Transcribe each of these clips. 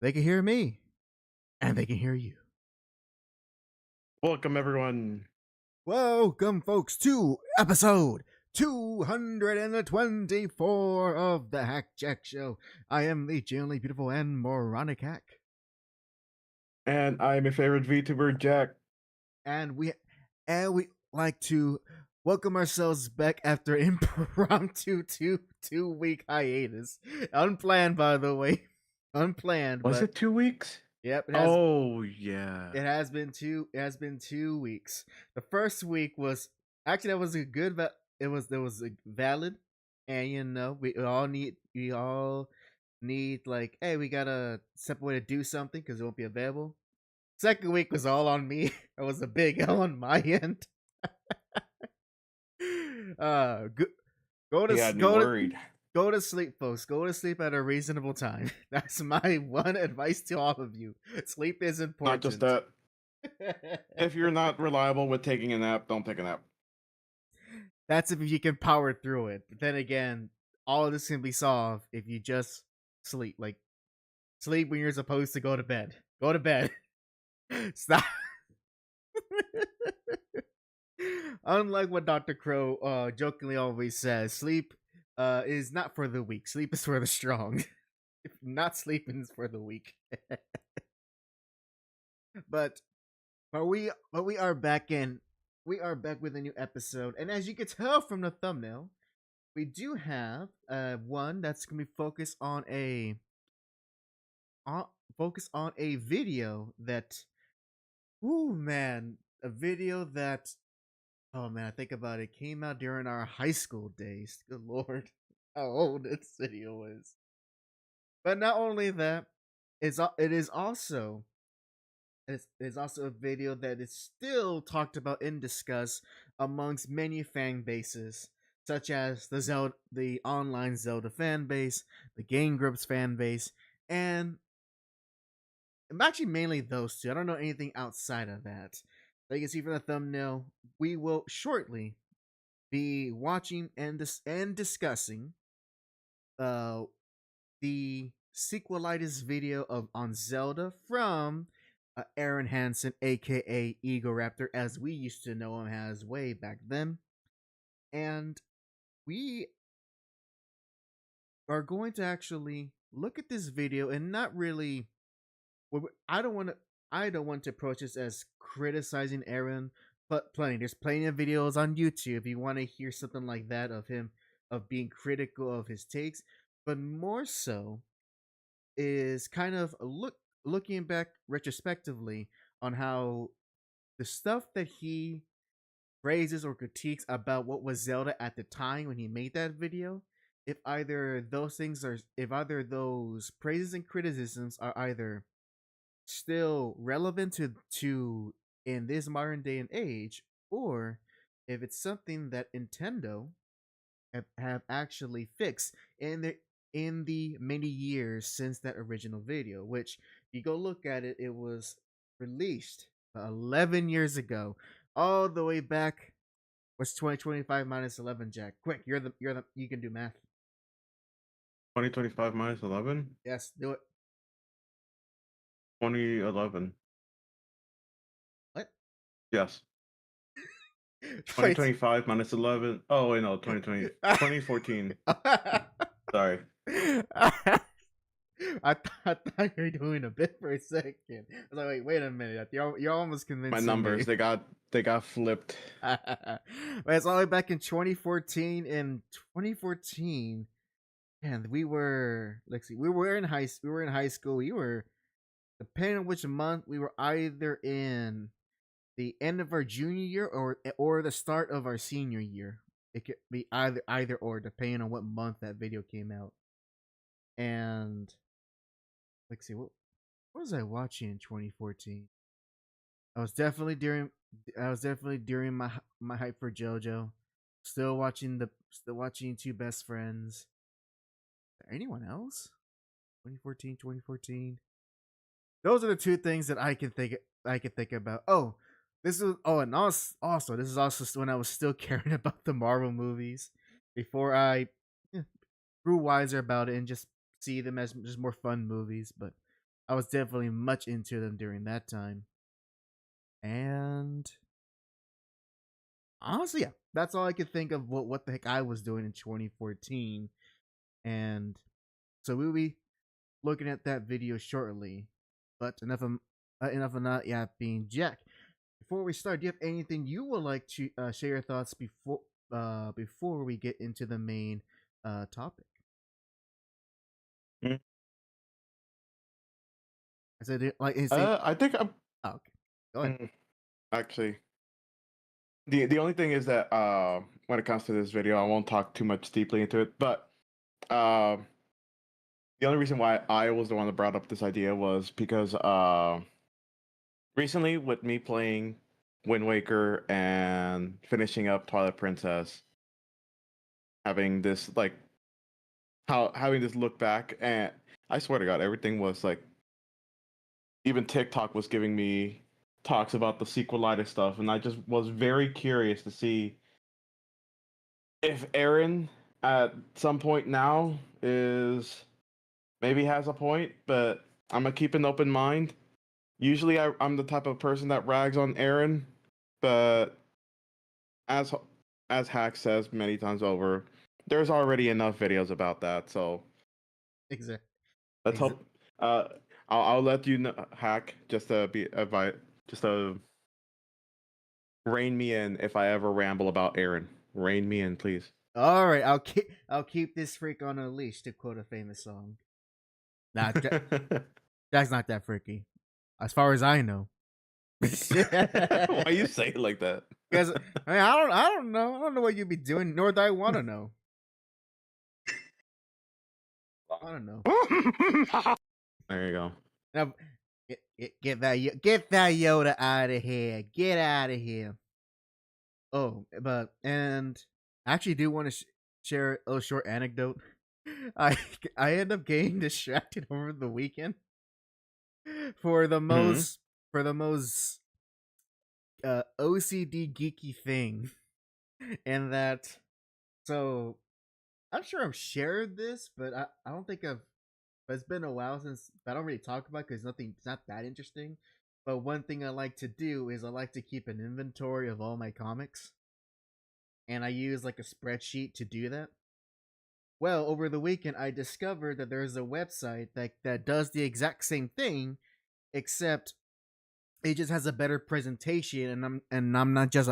they can hear me, and they can hear you. Welcome, everyone. Welcome, folks, to episode 224 of the HAC JAC Show. I am the genuinely beautiful and moronic hack. And I'm your favorite VTuber, Jack. And we like to welcome ourselves back after impromptu two-week hiatus. Unplanned, by the way. Unplanned. Was it 2 weeks? Yep. Yeah. It has been 2 weeks. The first week was actually that was a good. It was valid, and we all need like, hey, we got a separate way to do something because it won't be available. Second week was all on me. It was a big L on my end. Go to sleep, folks. Go to sleep at a reasonable time. That's my one advice to all of you. Sleep is important. Not just that. If you're not reliable with taking a nap, don't take a nap. That's if you can power through it. But then again, all of this can be solved if you just sleep. Like, sleep when you're supposed to go to bed. Go to bed. Stop. Unlike what Dr. Crow jokingly always says, sleep is not for the weak. Sleep is for the strong. If not sleeping is for the weak. but we are back in. We are back with a new episode, and as you can tell from the thumbnail, we do have one that's gonna be focused on a video that, a video that, oh man, I think about it, came out during our high school days. Good lord, how old this video is. But not only that, it is also a video that is still talked about and discussed amongst many fan bases, such as the online Zelda fan base, the Game Grumps fan base, and actually mainly those two. I don't know anything outside of that. Like you can see from the thumbnail, we will shortly be watching and discussing the Sequelitis video on Zelda from Arin Henson, A.K.A. Egoraptor, as we used to know him as way back then. And we are going to actually look at this video and not really. I don't want to approach this as criticizing Arin, but there's plenty of videos on YouTube if you want to hear something like that of him, of being critical of his takes. But more so is kind of looking back retrospectively on how the stuff that he praises or critiques about what was Zelda at the time when he made that video, if either those praises and criticisms are either still relevant to in this modern day and age, or if it's something that Nintendo have actually fixed in the many years since that original video. Which, if you go look at it, it was released 11 years ago, all the way back. What's 2025 minus 11, Jack? Quick, you can do math. 2025 minus 11? Yes, do it. 2011. What? Yes. 2025 minus 11. Oh, wait, no, 2020. 2014. Sorry. I thought you were doing a bit for a second. I was like, wait a minute. You're almost convinced. My numbers, they got flipped. But it's all the way back in 2014. In 2014, and we were in high school. We were, depending on which month, we were either in the end of our junior year or the start of our senior year. It could be either or, depending on what month that video came out. And let's see, what was I watching in 2014? I was definitely during my hype for JoJo. Still watching Two Best Friends. Is there anyone else? 2014. Those are the two things that I can think about. This is when I was still caring about the Marvel movies before I grew wiser about it and just see them as just more fun movies. But I was definitely much into them during that time. And honestly, yeah, that's all I could think of what the heck I was doing in 2014. And so we'll be looking at that video shortly. But enough of not yapping. Jack, before we start, do you have anything you would like to share your thoughts before we get into the main topic? Mm. I said like I think I'm oh, okay. Go ahead. actually the only thing is that when it comes to this video, I won't talk too much deeply into it. But the only reason why I was the one that brought up this idea was because recently with me playing Wind Waker and finishing up Twilight Princess, having this having this look back, and I swear to God, everything was like, even TikTok was giving me talks about the Sequelitis stuff, and I just was very curious to see if Arin at some point now is maybe has a point, but I'm gonna keep an open mind. Usually, I'm the type of person that rags on Arin, but as Hack says many times over, there's already enough videos about that. So Exactly. let's hope. I'll let you know, Hack, just to be advice, just to rein me in if I ever ramble about Arin. Rein me in, please. All right, I'll keep this freak on a leash, to quote a famous song. Nah, Jack's not that freaky, as far as I know. Why you say it like that? Because I mean, I don't know what you'd be doing, nor do I want to know. I don't know. There you go. Now, get that Yoda out of here. Get out of here. Oh, and I actually do want to share a short anecdote. I end up getting distracted over the weekend for the most OCD geeky thing, and that, so I'm sure I've shared this, but I don't think I've. But it's been a while since I don't really talk about because it's not that interesting. But one thing I like to do is I like to keep an inventory of all my comics, and I use like a spreadsheet to do that. Well, over the weekend, I discovered that there's a website that does the exact same thing, except it just has a better presentation, and I'm not just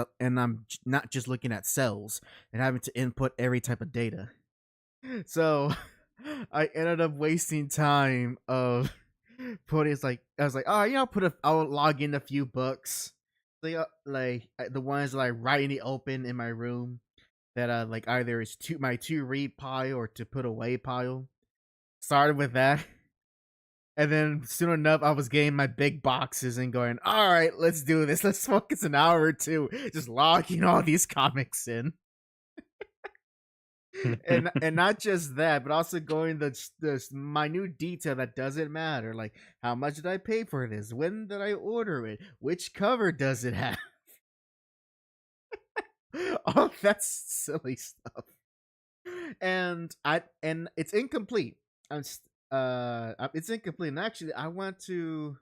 looking at cells and having to input every type of data. So I ended up wasting time of putting. It's like I was like, oh, I'll log in a few books, like the ones that I right in the open in my room that like either is my to read pile or to put away pile. Started with that. And then soon enough, I was getting my big boxes and going, all right, let's do this. Let's focus an hour or two just logging all these comics in. and not just that, but also going the minute detail that doesn't matter. Like, how much did I pay for this? When did I order it? Which cover does it have? All that silly stuff. And it's incomplete. It's incomplete. And actually, I want to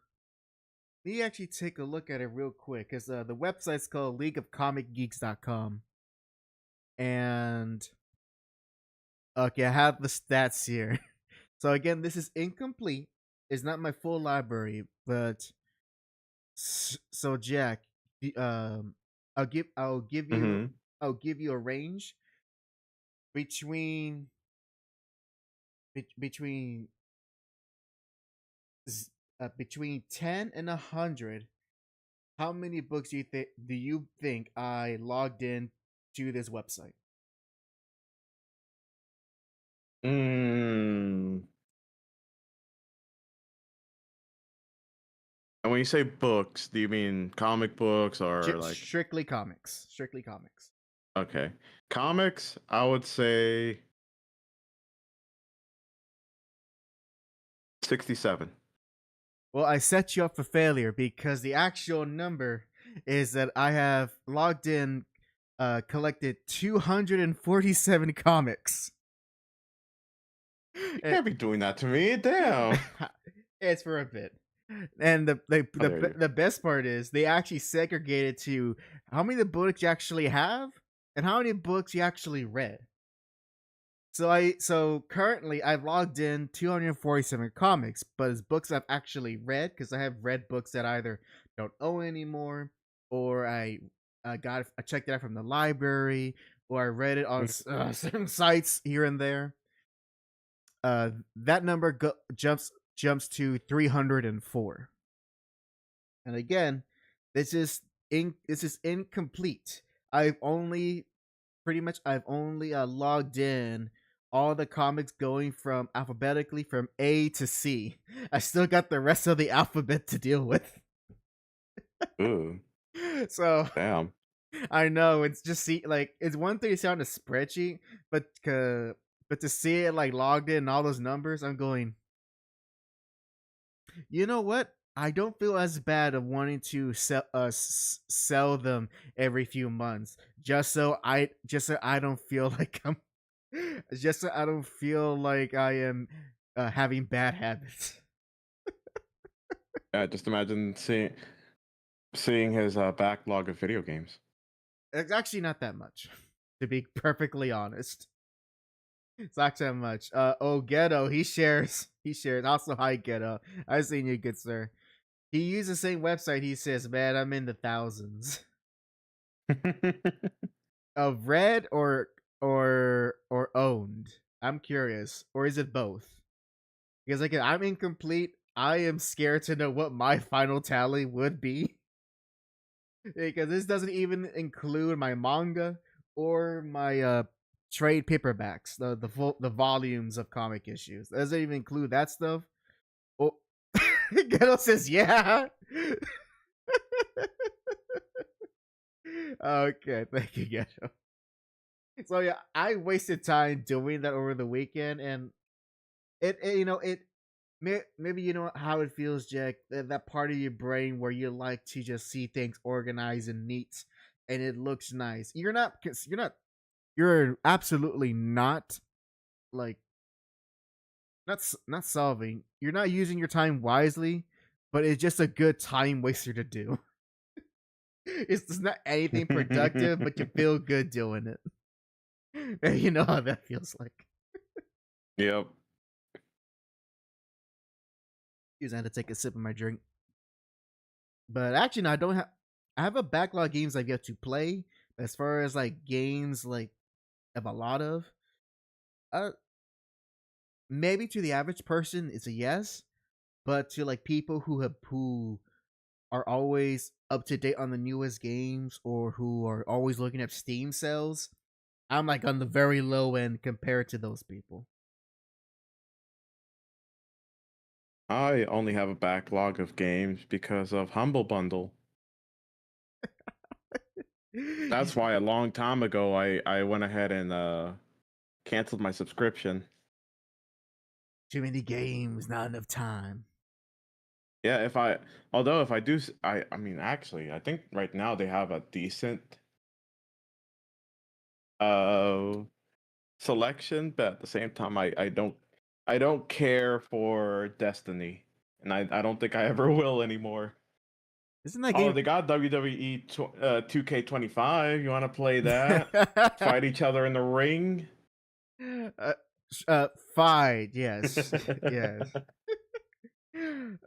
actually take a look at it real quick, because the website's called leagueofcomicgeeks.com. And okay, I have the stats here. So again, this is incomplete. It's not my full library, but so Jack, I'll give you a range between 10 and 100. How many books do you think I logged in to this website? And when you say books, do you mean comic books or like strictly comics? Strictly comics. Okay, comics. I would say 67. Well, I set you up for failure because the actual number is that I have logged in, collected 247 comics. You can't be doing that to me. Damn. It's for a bit. And How dare you? the best part is they actually segregated to how many books you actually have and how many books you actually read. So currently I've logged in 247 comics, but it's books I've actually read because I have read books that I either don't own anymore, or I checked it out from the library, or I read it on certain sites here and there. That number jumps to 304. And again, this is incomplete. I've only logged in all the comics going from alphabetically from A to C. I still got the rest of the alphabet to deal with. Ooh, So damn. I know it's just it's one thing to see on a spreadsheet, but to see it like logged in all those numbers, I'm going, you know what? I don't feel as bad of wanting to sell them every few months, just so I don't feel like I'm just so I don't feel like I am having bad habits. Yeah, just imagine seeing his backlog of video games. It's actually not that much, to be perfectly honest. It's not that much. Ghetto, he shares. Also, hi Ghetto. I've seen you, good sir. He used the same website. He says, "Man, I'm in the thousands of read or owned." I'm curious, or is it both? Because like I'm incomplete. I am scared to know what my final tally would be. Because this doesn't even include my manga or my trade paperbacks, the volumes of comic issues. It doesn't even include that stuff. Oh, Ghetto says, "Yeah." Okay, thank you, Ghetto. So yeah, I wasted time doing that over the weekend, and it maybe you know how it feels, Jack. That part of your brain where you like to just see things organized and neat, and it looks nice. You're absolutely not like not solving. You're not using your time wisely, but it's just a good time waster to do. It's not anything productive, but you feel good doing it. You know how that feels like. Yep. I had to take a sip of my drink. But actually, no, I don't have. I have a backlog of games I've yet to play. As far as like games, like have a lot of. Uh, Maybe to the average person, it's a yes. But to like people who are always up to date on the newest games or who are always looking at Steam sales, I'm like on the very low end compared to those people. I only have a backlog of games because of Humble Bundle. That's why a long time ago I went ahead and canceled my subscription. Too many games, not enough time. Yeah, if I do I mean actually I think right now they have a decent uh selection, but at the same time I don't care for Destiny, and I don't think I ever will anymore. Isn't that Oh, game? they got WWE 2K25. You want to play that? Fight each other in the ring? uh, Fine. Yes, yes.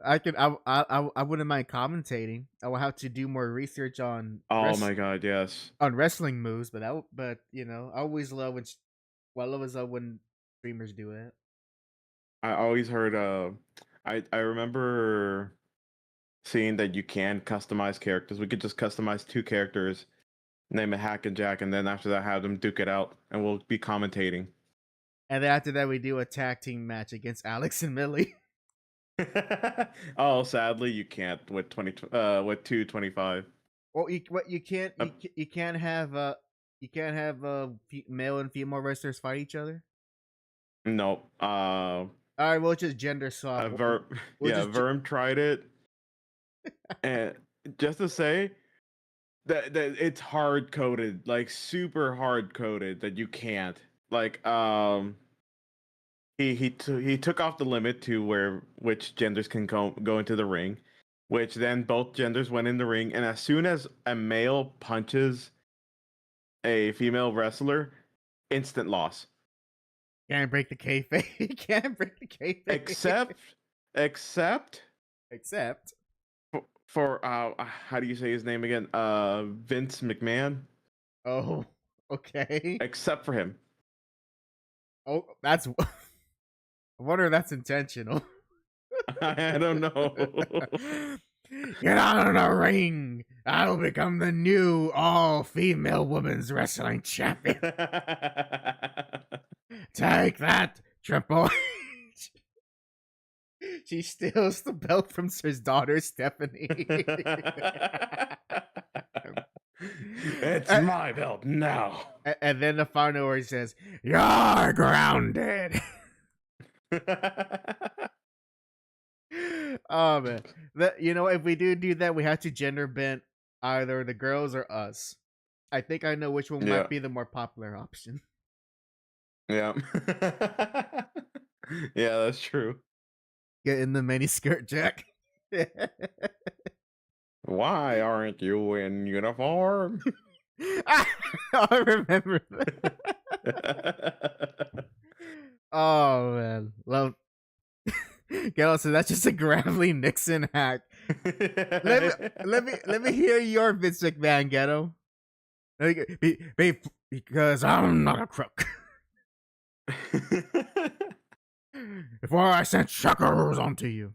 I could. I wouldn't mind commentating. I will have to do more research on Oh my god, yes. wrestling moves, but you know, I always love when well, I always love when streamers do it. I always heard I remember seeing that you can customize characters. We could just customize two characters, name it HAC and JAC, and then after that have them duke it out, and we'll be commentating. And then after that, we do a tag team match against Alex and Millie. Oh, sadly, you can't with 225. Well, you can't have male and female wrestlers fight each other. No. All right, we'll just gender swap. We'll Yeah, just Verm tried it, and just to say that it's hard coded, like super hard coded that you can't. Like he took off the limit to which genders can go into the ring, which then both genders went in the ring, and as soon as a male punches a female wrestler, instant loss. Can't break the kayfabe. Can't break the kayfabe. Except for how do you say his name again? Vince McMahon. Oh, okay. Except for him. Oh, that's. I wonder if that's intentional. I don't know. Get out of the ring! I'll become the new all-female women's wrestling champion. Take that, Triple H. She steals the belt from his daughter, Stephanie. It's my belt now. And then the final where he says, "You're grounded." Oh man, if we do that, we have to gender bend either the girls or us. I think I know which one might be the more popular option. Yeah. Yeah, that's true. Get in the mini skirt, Jack. Why aren't you in uniform? I remember that. Oh man, love. So that's just a Gravelly Nixon hack. Let me hear your Vince McMahon, Ghetto. Because I'm not a crook. Before I sent Checkers onto you.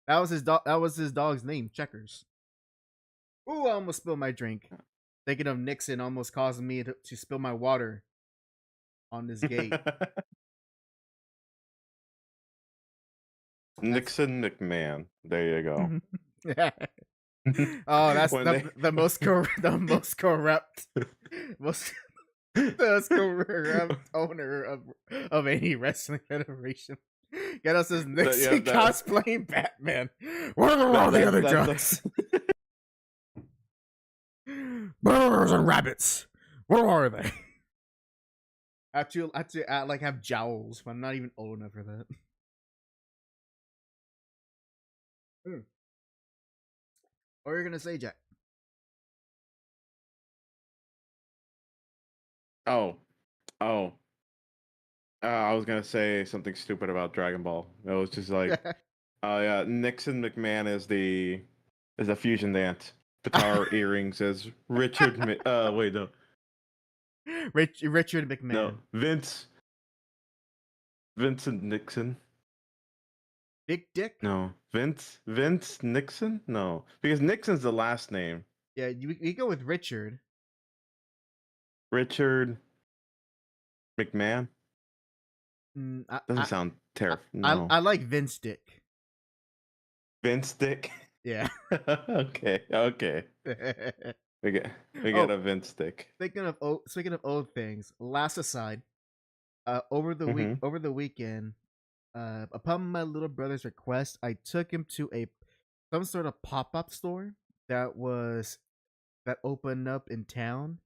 That was his dog. That was his dog's name, Checkers. Ooh, I almost spilled my drink. Thinking of Nixon almost causing me to spill my water on this gate. Nixon McMahon. There you go. Oh, that's the most most corrupt owner of any wrestling federation. Get us as Nixon cosplaying Batman. Where are all the other drugs? Burgers and rabbits. Where are they? I have to have jowls, but I'm not even old enough for that. What are you gonna say, Jack? Oh. I was gonna say something stupid about Dragon Ball. It was just like, oh yeah, Nixon McMahon is the fusion dance. Guitar earrings as Richard. Wait, no. Richard McMahon. No, Vincent Nixon. Big Dick? No, Vince Nixon. No, because Nixon's the last name. Yeah, you go with Richard. Richard McMahon. Doesn't sound terrible. No. I like Vince Dick. Vince Dick. Yeah. Okay. We get a Vince Dick. Speaking of old things, last aside, over the weekend, upon my little brother's request, I took him to some sort of pop-up store that opened up in town.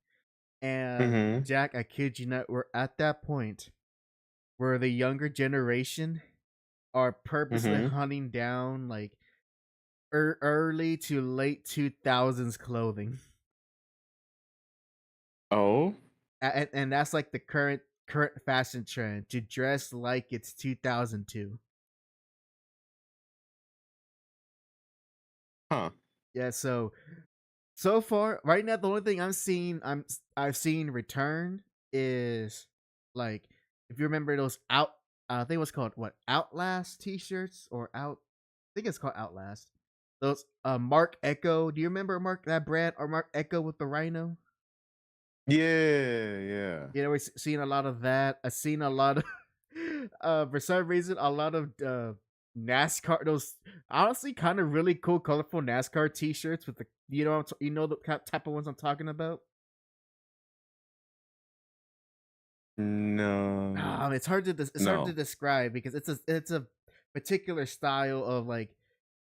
And Jack, I kid you not, we're at that point where the younger generation are purposely hunting down like early to late 2000s clothing. Oh, and that's like the current fashion trend, to dress like it's 2002. Huh. Yeah, so far right now the only thing I've seen return is like, if you remember those I think it was called Outlast t-shirts, or I think it's called Outlast. Those Mark Echo. Do you remember that brand, or Mark Echo with the rhino? Yeah. You know, we're seeing a lot of that. I've seen a lot of for some reason a lot of NASCAR, those honestly kind of really cool colorful NASCAR t-shirts with the the type of ones I'm talking about. No. It's hard to describe because it's a particular style of like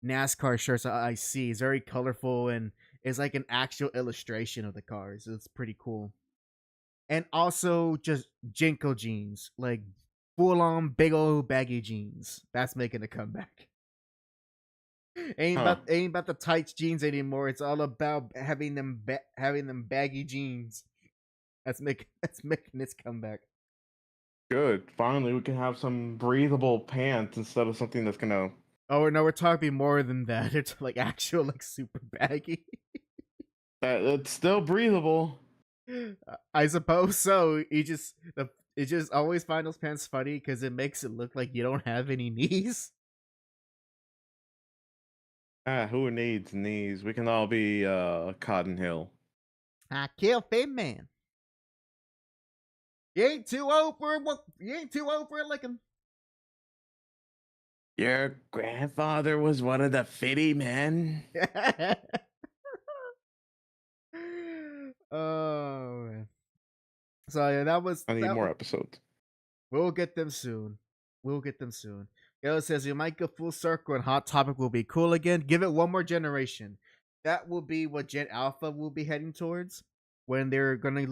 NASCAR shirts I see. It's very colorful and it's like an actual illustration of the cars. It's pretty cool. And also just Jinko jeans, like full on big old baggy jeans. That's making a comeback. Huh. Ain't about the tight jeans anymore. It's all about having them baggy jeans. That's making its comeback. Good. Finally, we can have some breathable pants instead of something that's gonna. Oh no, we're talking more than that. It's like actual like super baggy. It's still breathable. I suppose so. You just always find those pants funny because it makes it look like you don't have any knees. Who needs knees? We can all be Cotton Hill. I kill Finn Man. You ain't too old for a licking. Your grandfather was one of the Fitty men. Oh man. So yeah, I need more episodes. We'll get them soon. Yellow says you might go full circle and Hot Topic will be cool again. Give it one more generation. That will be what Gen Alpha will be heading towards when they're gonna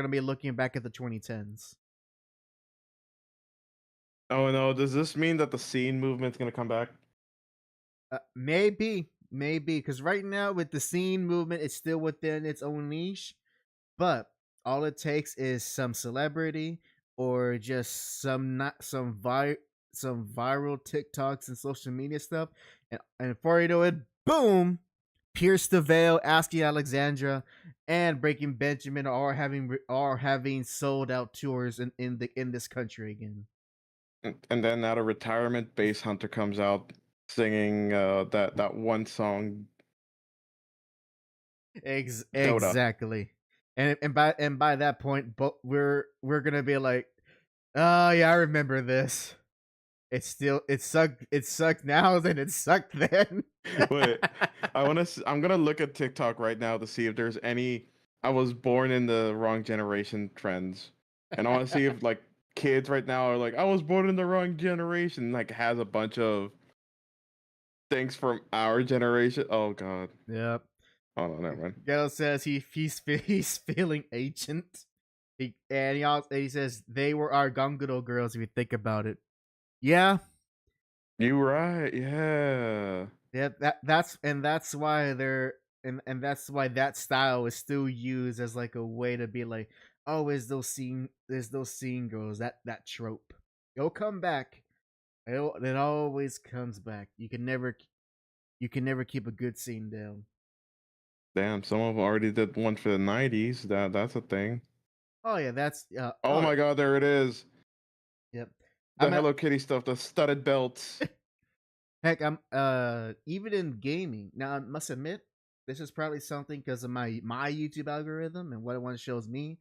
be looking back at the 2010s. Oh no, does this mean that the scene movement's gonna come back? Maybe, because right now with the scene movement, it's still within its own niche. But all it takes is some celebrity or just some viral TikToks and social media stuff, and before you know it, boom, Pierce the Veil, Asking Alexandra, and Breaking Benjamin are having sold out tours in this country again. And then out of retirement, Bass Hunter comes out singing that one song. Exactly. And by that point, we're gonna be like, oh yeah, I remember this. It sucked now than it sucked then. Wait, I'm gonna look at TikTok right now to see if there's any I was born in the wrong generation trends. And I wanna see if like kids right now are like, I was born in the wrong generation, like has a bunch of things from our generation. Oh god. Yep. Oh no, never mind. Ghetto says he's feeling ancient. He says they were our Ganguro girls if you think about it. Yeah. You right, yeah. Yeah, that's why they're and that's why that style is still used as like a way to be like, oh, is those scene girls, that trope. It'll come back. It always comes back. You can never keep a good scene down. Damn, some of them already did one for the 90s. That's a thing. Oh yeah, that's Oh my god, there it is. Yep. The Hello Kitty stuff, the studded belts. Heck, I'm even in gaming. Now I must admit, this is probably something because of my YouTube algorithm and what it shows me.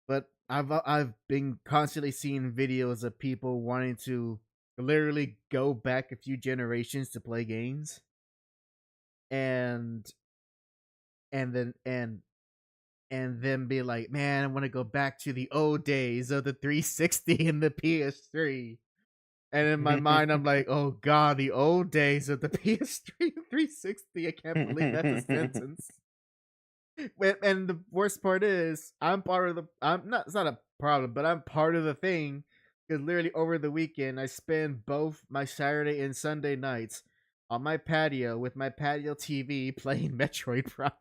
But I've been constantly seeing videos of people wanting to literally go back a few generations to play games, and then be like, man, I want to go back to the old days of the 360 and the PS3. And in my mind, I'm like, oh god, the old days of the PS3 360. I can't believe that's a sentence. And the worst part is, I'm not. It's not a problem, but I'm part of the thing because literally over the weekend, I spend both my Saturday and Sunday nights on my patio with my patio TV playing Metroid Prime.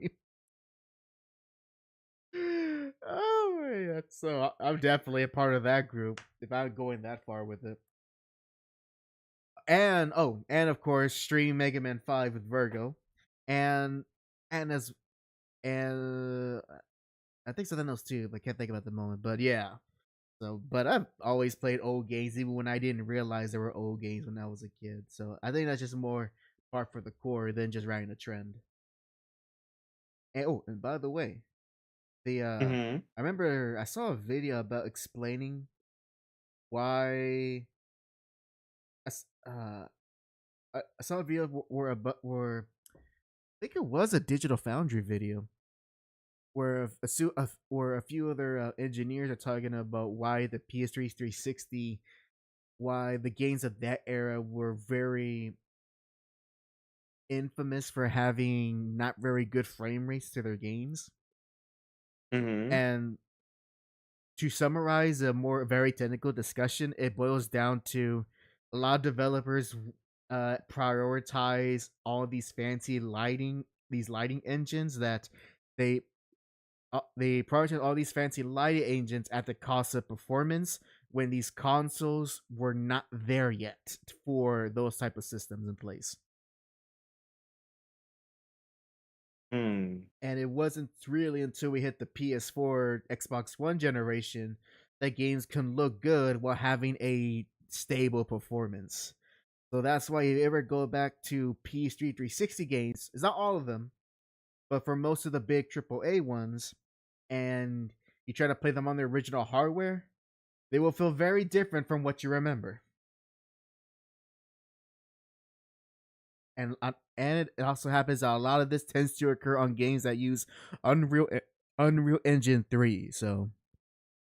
Oh my god! So I'm definitely a part of that group if I'm going that far with it. And of course, stream Mega Man 5 with Virgo, and as and I think something else too, but I can't think about the moment. But yeah, so but I've always played old games even when I didn't realize there were old games when I was a kid. So I think that's just more part for the core than just riding a trend. And by the way, the I remember I saw a video about explaining why I saw a video where I think it was a Digital Foundry video where a few other engineers are talking about why the PS3 360, why the games of that era were very infamous for having not very good frame rates to their games. Mm-hmm. And to summarize a more very technical discussion, it boils down to a lot of developers prioritize all these fancy lighting engines that they they prioritize all these fancy lighting engines at the cost of performance when these consoles were not there yet for those type of systems in place. Hmm. And it wasn't really until we hit the PS4, Xbox One generation that games can look good while having a stable performance. So that's why if you ever go back to PS3 360 games, it's not all of them, but for most of the big AAA ones, and you try to play them on the original hardware, they will feel very different from what you remember. And it also happens that a lot of this tends to occur on games that use Unreal Unreal Engine 3. So,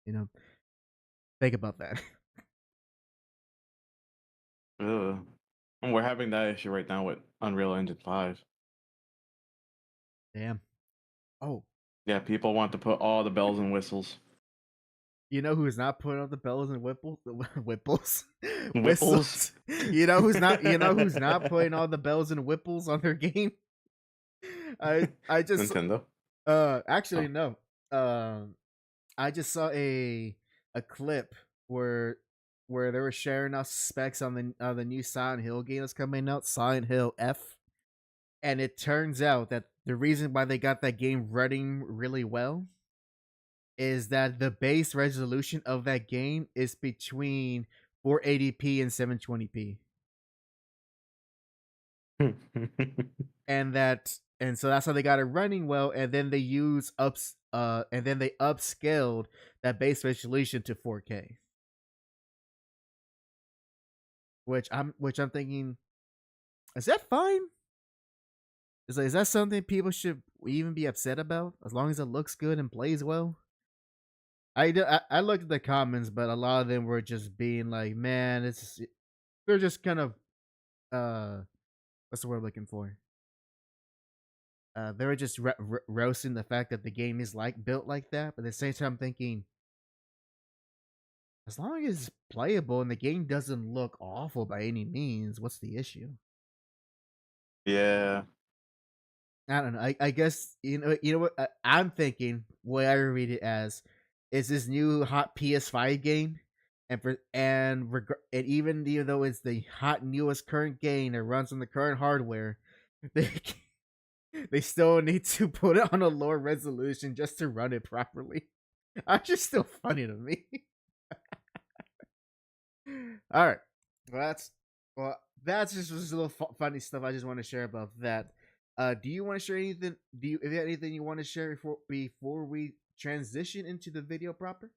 you know, think about that. Ugh. And we're having that issue right now with Unreal Engine 5. Damn. Oh, Yeah, people want to put all the bells and whistles. you know who's not putting up the bells and whipples, Whipples? whistles? You know who's not putting all the bells and whipples on their game? I just Nintendo? actually Oh. no. I just saw a clip where they were sharing us specs on the new Silent Hill game that's coming out, Silent Hill F, and it turns out that the reason why they got that game running really well is that the base resolution of that game is between 480p and 720p, and so that's how they got it running well, and then they use ups and then they upscaled that base resolution to 4K, which I'm thinking, is that fine? Is that something people should even be upset about as long as it looks good and plays well? I looked at the comments, but a lot of them were just being like, "Man, they're just kind of what's the word I'm looking for? They were just roasting the fact that the game is like built like that." But at the same time, I'm thinking, as long as it's playable and the game doesn't look awful by any means, what's the issue? Yeah. I don't know. I guess you know what I'm thinking. What I read it as is this new hot PS5 game, and even though it's the hot newest current game that runs on the current hardware, they they still need to put it on a lower resolution just to run it properly. That's just still funny to me. All right, that's just a little funny stuff I just want to share about that. Do you want to share anything? If you have anything you want to share before we transition into the video proper?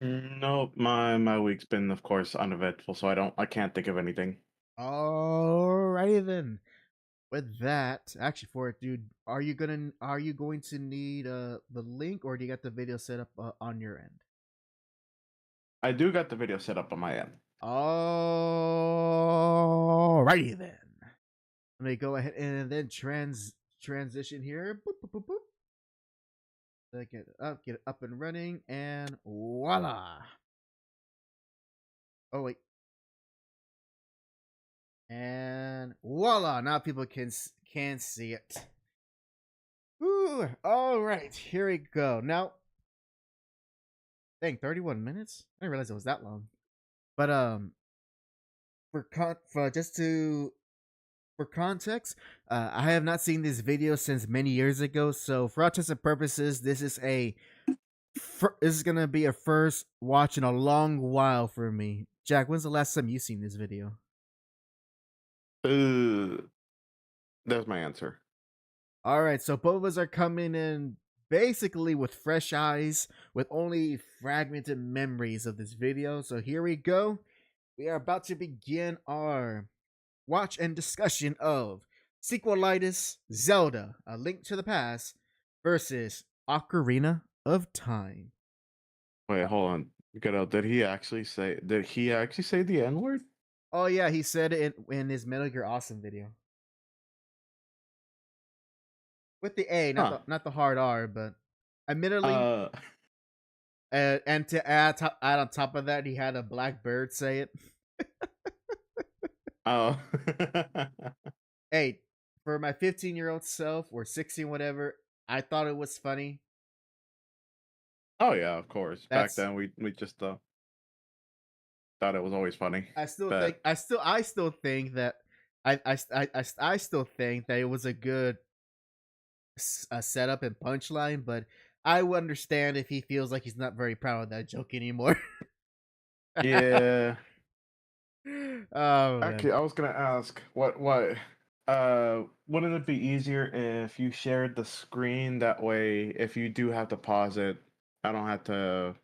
No, my week's been, of course, uneventful, so I can't think of anything. Alrighty then. With that, actually, for it, dude, are you going to need the link, or do you got the video set up on your end? I do got the video set up on my end. Alrighty then. Let me go ahead and then transition here. Boop, boop, boop, boop. Get it up and running, and voila! Oh wait, and voila! Now people can see it. Ooh, all right, here we go. Now, dang, 31 minutes. I didn't realize it was that long. But for context, I have not seen this video since many years ago. So for all intents and purposes, this is gonna be a first watch in a long while for me. Jack, when's the last time you seen this video? There's my answer. All right, so both of us are coming in basically with fresh eyes, with only fragmented memories of this video. So here we go. We are about to begin our watch and discussion of Sequelitis, Zelda, A Link to the Past versus Ocarina of Time. Wait, hold on. Did he actually say the N-word? Oh yeah, he said it in his Metal Gear Awesome video. With the A, Huh. not the hard R, but admittedly, And to add on top of that, he had a black bird say it. Oh. Hey, for my 15-year-old self or 16, whatever, I thought it was funny. Oh yeah, of course. Back That's then we just thought it was always funny. I still think But I still think that I still think that it was a good setup and punchline, but I would understand if he feels like he's not very proud of that joke anymore. yeah. Oh man. Actually, I was gonna ask, wouldn't it be easier if you shared the screen? That way, if you do have to pause it, I don't have to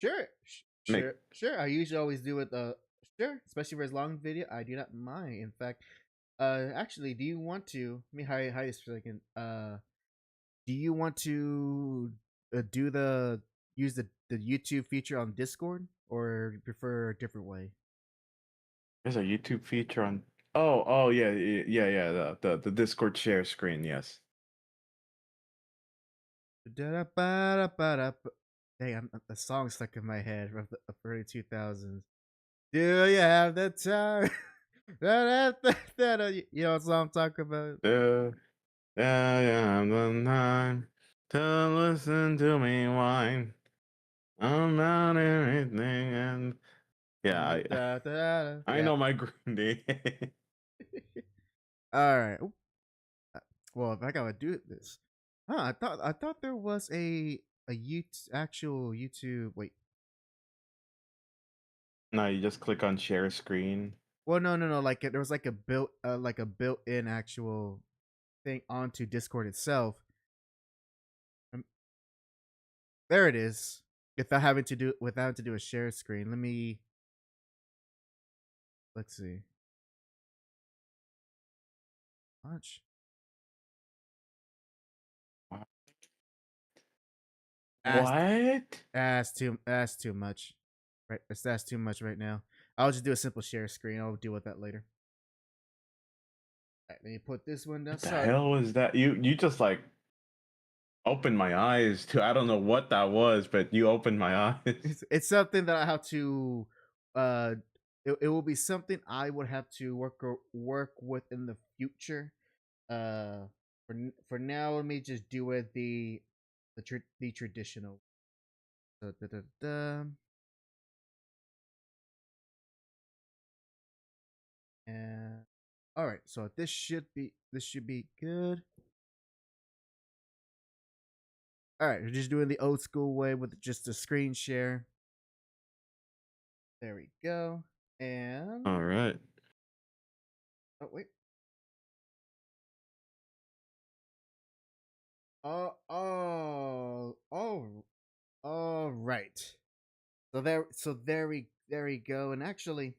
Sure, make. sure. I usually always do it. Sure, especially for his long video, I do not mind. In fact, actually, do you want to? Let me hide this for a second. Do you want to do the use the YouTube feature on Discord, or you prefer a different way? There's a YouTube feature on. Oh yeah, yeah. The Discord share screen. Yes. Da-da-ba-da-ba-da-ba. Dang, a song stuck in my head from the early 2000s. Do you have the time? You know what song I'm talking about? Yeah, I'm the time to listen to me whine. I'm not everything, and yeah, I Yeah. know my Green Day. All right. Well, if I gotta do this, I thought there was a actual YouTube. Wait. No, you just click on share screen. Well, no. Like there was like a built-in actual thing onto Discord itself. Um, There it is. Without having to do a share screen. Let's see. Much. That's What? that's too much. Right, that's too much right now. I'll just do a simple share screen. I'll deal with that later. All right, let me put this one down. What the Sorry, hell was that? You just like opened my eyes to. I don't know what that was, but you opened my eyes. it's something that I have to. Uh, it will be something I would have to work with in the future. Uh, for now, let me just do it the traditional. Da, da, da, da. And all right, so this should be good. All right, we're just doing the old school way with just a screen share. There we go. And All right. oh wait. All right. So there we go. And actually,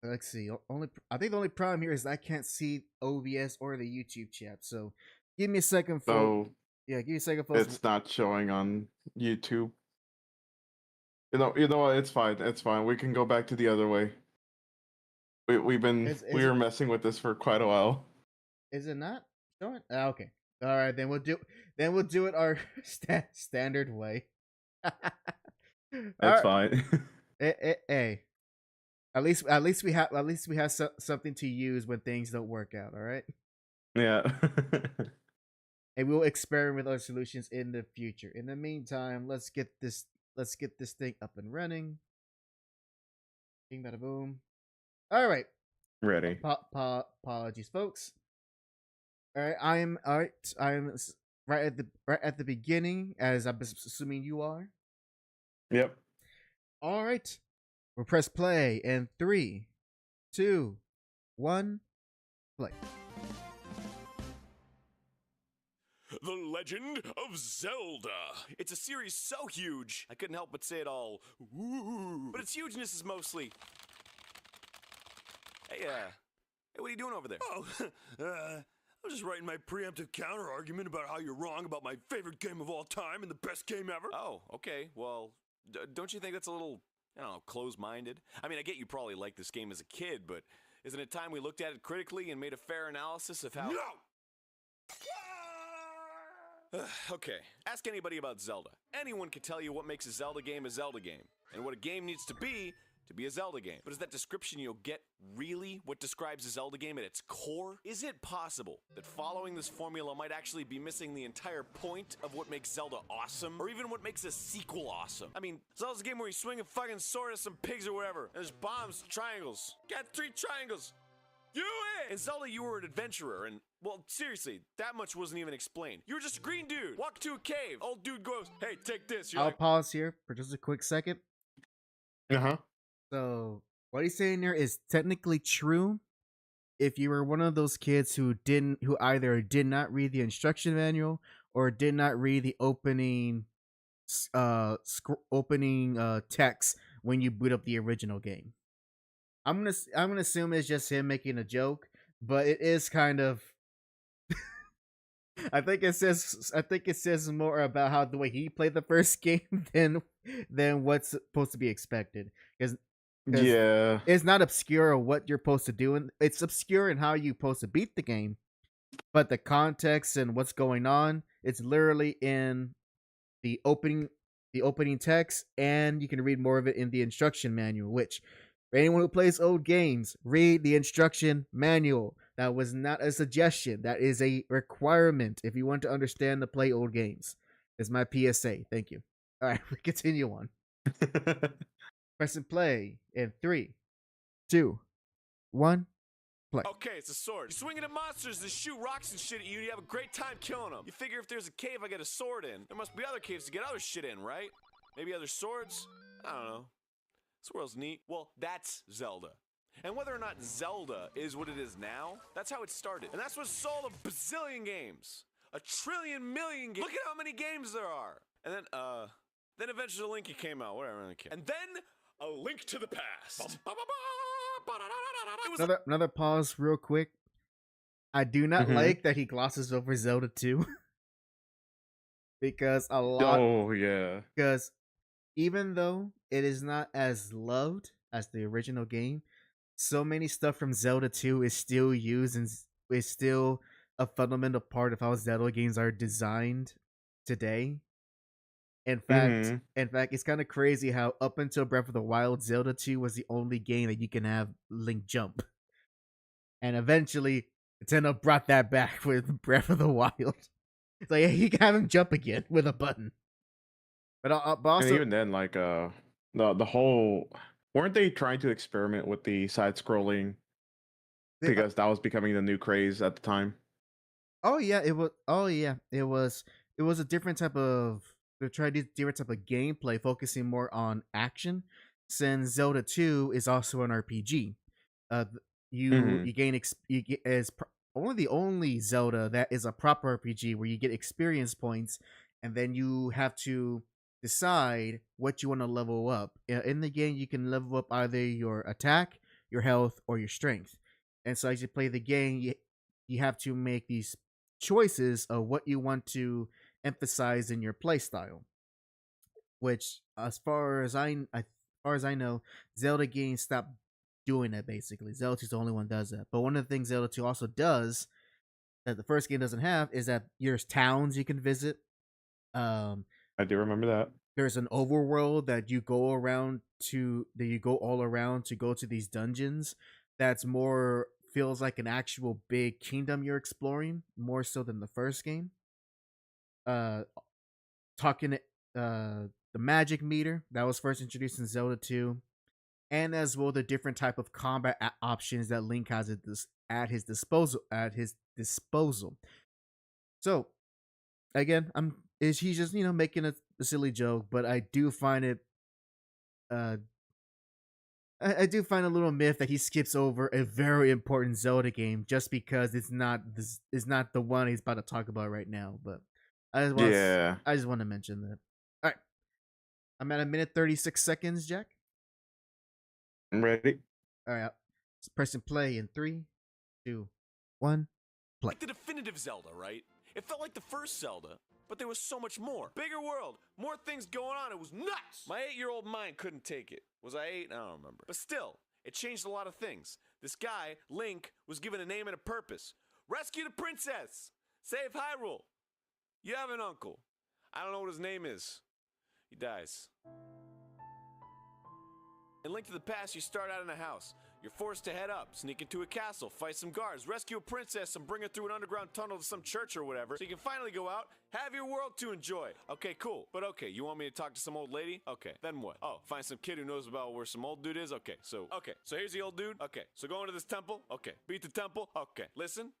let's see. I think the only problem here is I can't see OBS or the YouTube chat. So give me a second, folks. So Yeah, give me a second, folks. it's not showing on YouTube. You know what? It's fine. It's fine. We can go back to the other way. We Is were messing with this for quite a while. is it not showing? Okay. All right, then we'll do it our standard way. All It's right. fine. Hey, at least we have something to use when things don't work out. All right, Yeah. and we'll experiment with other solutions in the future. In the meantime, let's get this thing up and running. Bing bada boom. All right. Ready. Apologies, folks. All right, all right. Right at the beginning, as I'm assuming you are. Yep. All right. We'll press play in 3, 2, 1, play. The Legend of Zelda. It's a series so huge, I couldn't help but say it all. Ooh. But its hugeness is mostly... Hey, what are you doing over there? Oh, I was just writing my preemptive counter-argument about how you're wrong about my favorite game of all time and the best game ever. Oh, okay. Well, don't you think that's a little, I don't know, close-minded? I mean, I get you probably liked this game as a kid, but isn't it time we looked at it critically and made a fair analysis of how... No! Okay, ask anybody about Zelda. Anyone can tell you what makes a Zelda game, and what a game needs to be a Zelda game. But is that description you'll get really what describes a Zelda game at its core? Is it possible that following this formula might actually be missing the entire point of what makes Zelda awesome? Or even what makes a sequel awesome? I mean, Zelda's a game where you swing a fucking sword at some pigs or whatever, and there's bombs, triangles. Got 3 triangles. You win! In Zelda, you were an adventurer, and, well, seriously, that much wasn't even explained. You were just a green dude. Walk to a cave. Old dude goes, hey, take this. You're I'll like, pause here for just a quick second. Uh-huh. So what he's saying there is technically true if you were one of those kids who either did not read the instruction manual or did not read the opening text when you boot up the original game. I'm gonna assume it's just him making a joke, but it is kind of. I think it says more about how the way he played the first game than what's supposed to be expected. Because Yeah. it's not obscure what you're supposed to do, and it's obscure in how you're supposed to beat the game, but the context and what's going on, it's literally in the opening text, and you can read more of it in the instruction manual. Which, for anyone who plays old games, read the instruction manual. That was not a suggestion. That is a requirement if you want to understand to play old games. Is my PSA. Thank you. All right, we continue on. Press and play in 3, 2, 1, play. okay, it's a sword. You swing it at monsters that shoot rocks and shit at you, and you have a great time killing them. You figure if there's a cave I get a sword in, there must be other caves to get other shit in, right? Maybe other swords? I don't know. This world's neat. Well, that's Zelda. And whether or not Zelda is what it is now, that's how it started. And that's what sold a bazillion games. A trillion million games. Look at how many games there are. And then eventually Link came out, whatever. And then A Link to the Past. It was Another pause real quick. I do not like that he glosses over Zelda 2. Because Oh, yeah. because even though it is not as loved as the original game, so many stuff from Zelda 2 is still used and is still a fundamental part of how Zelda games are designed today. In fact, it's kind of crazy how up until Breath of the Wild, Zelda 2 was the only game that you can have Link jump. And eventually, Nintendo brought that back with Breath of the Wild. It's like, hey, you can have him jump again with a button. But also, And even then, like the whole, weren't they trying to experiment with the side scrolling because that was becoming the new craze at the time? Oh yeah, it was. Oh yeah, it was. It was a different type of. They tried a different type of gameplay, focusing more on action. Since Zelda 2 is also an RPG, you gain you get as one of the only Zelda that is a proper RPG where you get experience points, and then you have to decide what you want to level up. In the game, you can level up either your attack, your health, or your strength. And so as you play the game, you have to make these choices of what you want to emphasize in your playstyle. Which, as far as I know, Zelda games stopped doing that. Basically, Zelda 2 is the only one that does that. But one of the things Zelda 2 also does that the first game doesn't have is that there's towns you can visit. I do remember that. There's an overworld that you go all around to go to these dungeons. That's more feels like an actual big kingdom you're exploring, more so than the first game. Talking the magic meter that was first introduced in Zelda 2, and as well the different type of combat options that Link has at his disposal. So again, he's just making a silly joke, but I do find it I do find a little myth that he skips over a very important Zelda game just because it's not the one he's about to talk about right now. But I just want to mention that. All right, I'm at 1 minute 36 seconds, Jack. I'm ready. All right, let's press and play in 3, 2, 1, play. like the definitive Zelda, right? It felt like the first Zelda, but there was so much more. Bigger world, more things going on. It was nuts. My 8-year-old mind couldn't take it. Was I 8? I don't remember. But still, it changed a lot of things. This guy, Link, was given a name and a purpose. Rescue the princess. Save Hyrule. You have an uncle. I don't know what his name is. He dies. In Link to the Past, you start out in a house. You're forced to head up, sneak into a castle, fight some guards, rescue a princess, and bring her through an underground tunnel to some church or whatever, so you can finally go out, have your world to enjoy. Okay, cool. But okay, you want me to talk to some old lady? Okay, then what? Oh, find some kid who knows about where some old dude is? Okay, so here's the old dude. Okay, so go into this temple. Okay, beat the temple. Okay, listen.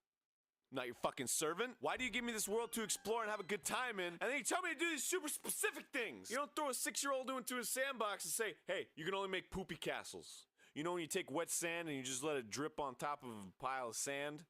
I'm not your fucking servant. Why do you give me this world to explore and have a good time in, and then you tell me to do these super specific things? You don't throw a 6-year-old into a sandbox and say, hey, you can only make poopy castles. You know when you take wet sand and you just let it drip on top of a pile of sand?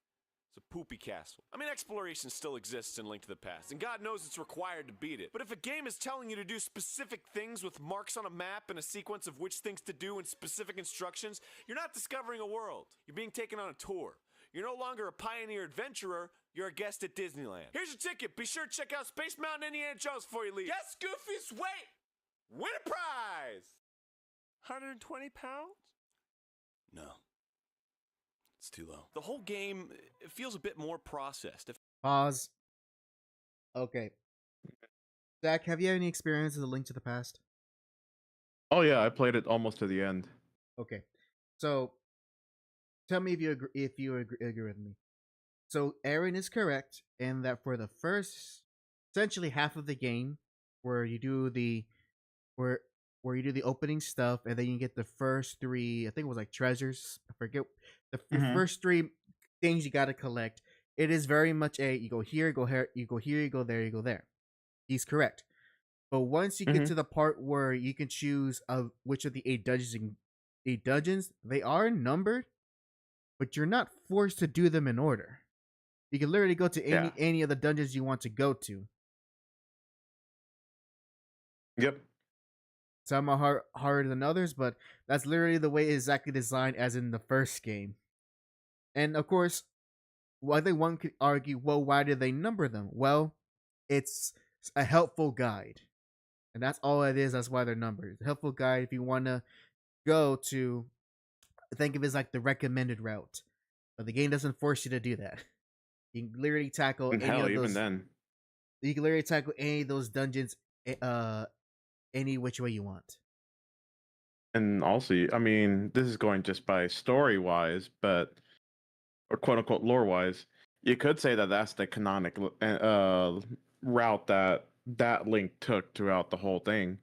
It's a poopy castle. I mean, exploration still exists in Link to the Past, and God knows it's required to beat it. But if a game is telling you to do specific things with marks on a map and a sequence of which things to do and specific instructions, you're not discovering a world. You're being taken on a tour. You're no longer a pioneer adventurer, you're a guest at Disneyland. Here's your ticket. Be sure to check out Space Mountain Indiana Jones before you leave. Yes, Goofies, wait! Win a prize! 120 pounds? No. It's too low. The whole game, it feels a bit more processed. Pause. Okay. Zach, have you had any experience with A Link to the Past? Oh yeah, I played it almost to the end. Okay. So, tell me if you agree with me. So, Arin is correct in that for the first, essentially half of the game, where you do the opening stuff, and then you get the first 3, I think it was like treasures. I forget the first 3 things you got to collect. It is very much you go here, go here, you go here, you go there, you go there. He's correct. But once you get to the part where you can choose which of the 8 dungeons, they are numbered, but you're not forced to do them in order. You can literally go to any of the dungeons you want to go to. Yep. Some are harder than others, but that's literally the way it's exactly designed as in the first game. And of course, I think one could argue, well, why did they number them? Well, it's a helpful guide. And that's all it is. That's why they're numbered. A helpful guide if you want to go to, think of it as like the recommended route. But the game doesn't force you to do that. You can literally tackle any of those. Even then. You can literally tackle any of those dungeons any which way you want. And also, I mean, this is going just by story-wise, but, or quote-unquote lore-wise, you could say that that's the canonical route that Link took throughout the whole thing.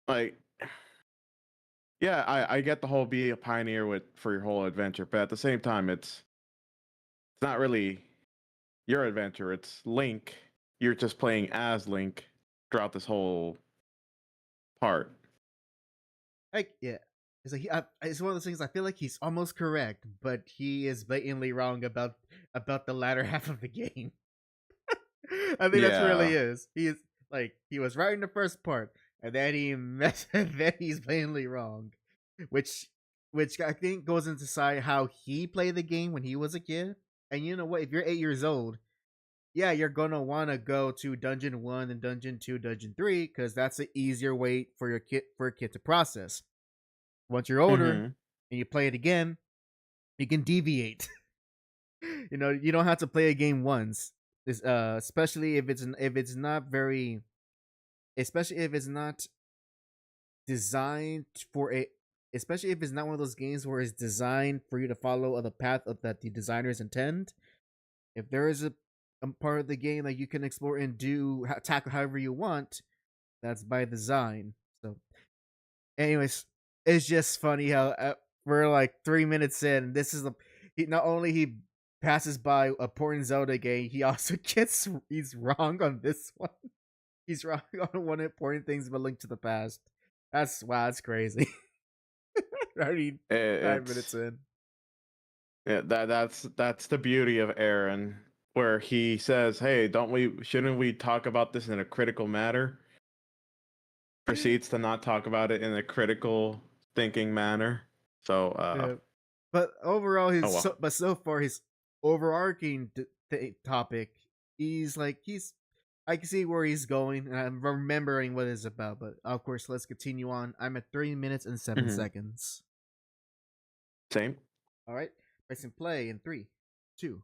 Like, yeah, I get the whole be a pioneer for your whole adventure, but at the same time, it's not really your adventure. It's Link. You're just playing as Link throughout this whole part. Like, yeah, it's like it's one of those things. I feel like he's almost correct, but he is blatantly wrong about the latter half of the game. I think that's really is. He is like he was right in the first part, and then then he's blatantly wrong, which I think goes into how he played the game when he was a kid. And you know what? If you're 8 years old, yeah, you're gonna want to go to Dungeon 1 and Dungeon 2, Dungeon 3, because that's an easier way for a kid to process. Once you're older and you play it again, you can deviate. You know, you don't have to play a game once, especially if it's not designed for a. Especially if it's not one of those games where it's designed for you to follow the path that the designers intend. If there is a part of the game that you can explore and tackle however you want, that's by design. So, anyways, it's just funny how we're like 3 minutes in. This is not only he passes by a important Zelda game, he also he's wrong on this one. He's wrong on one important things about Link to the Past. That's crazy. Already 5 minutes in. Yeah, that's the beauty of Arin, where he says, "Hey, shouldn't we talk about this in a critical manner?" Proceeds to not talk about it in a critical thinking manner. So, yeah. But overall, so far his overarching topic, I can see where he's going, and I'm remembering what it's about. But of course, let's continue on. I'm at 3 minutes and 7 seconds. Same. All right, press and play in 3, 2,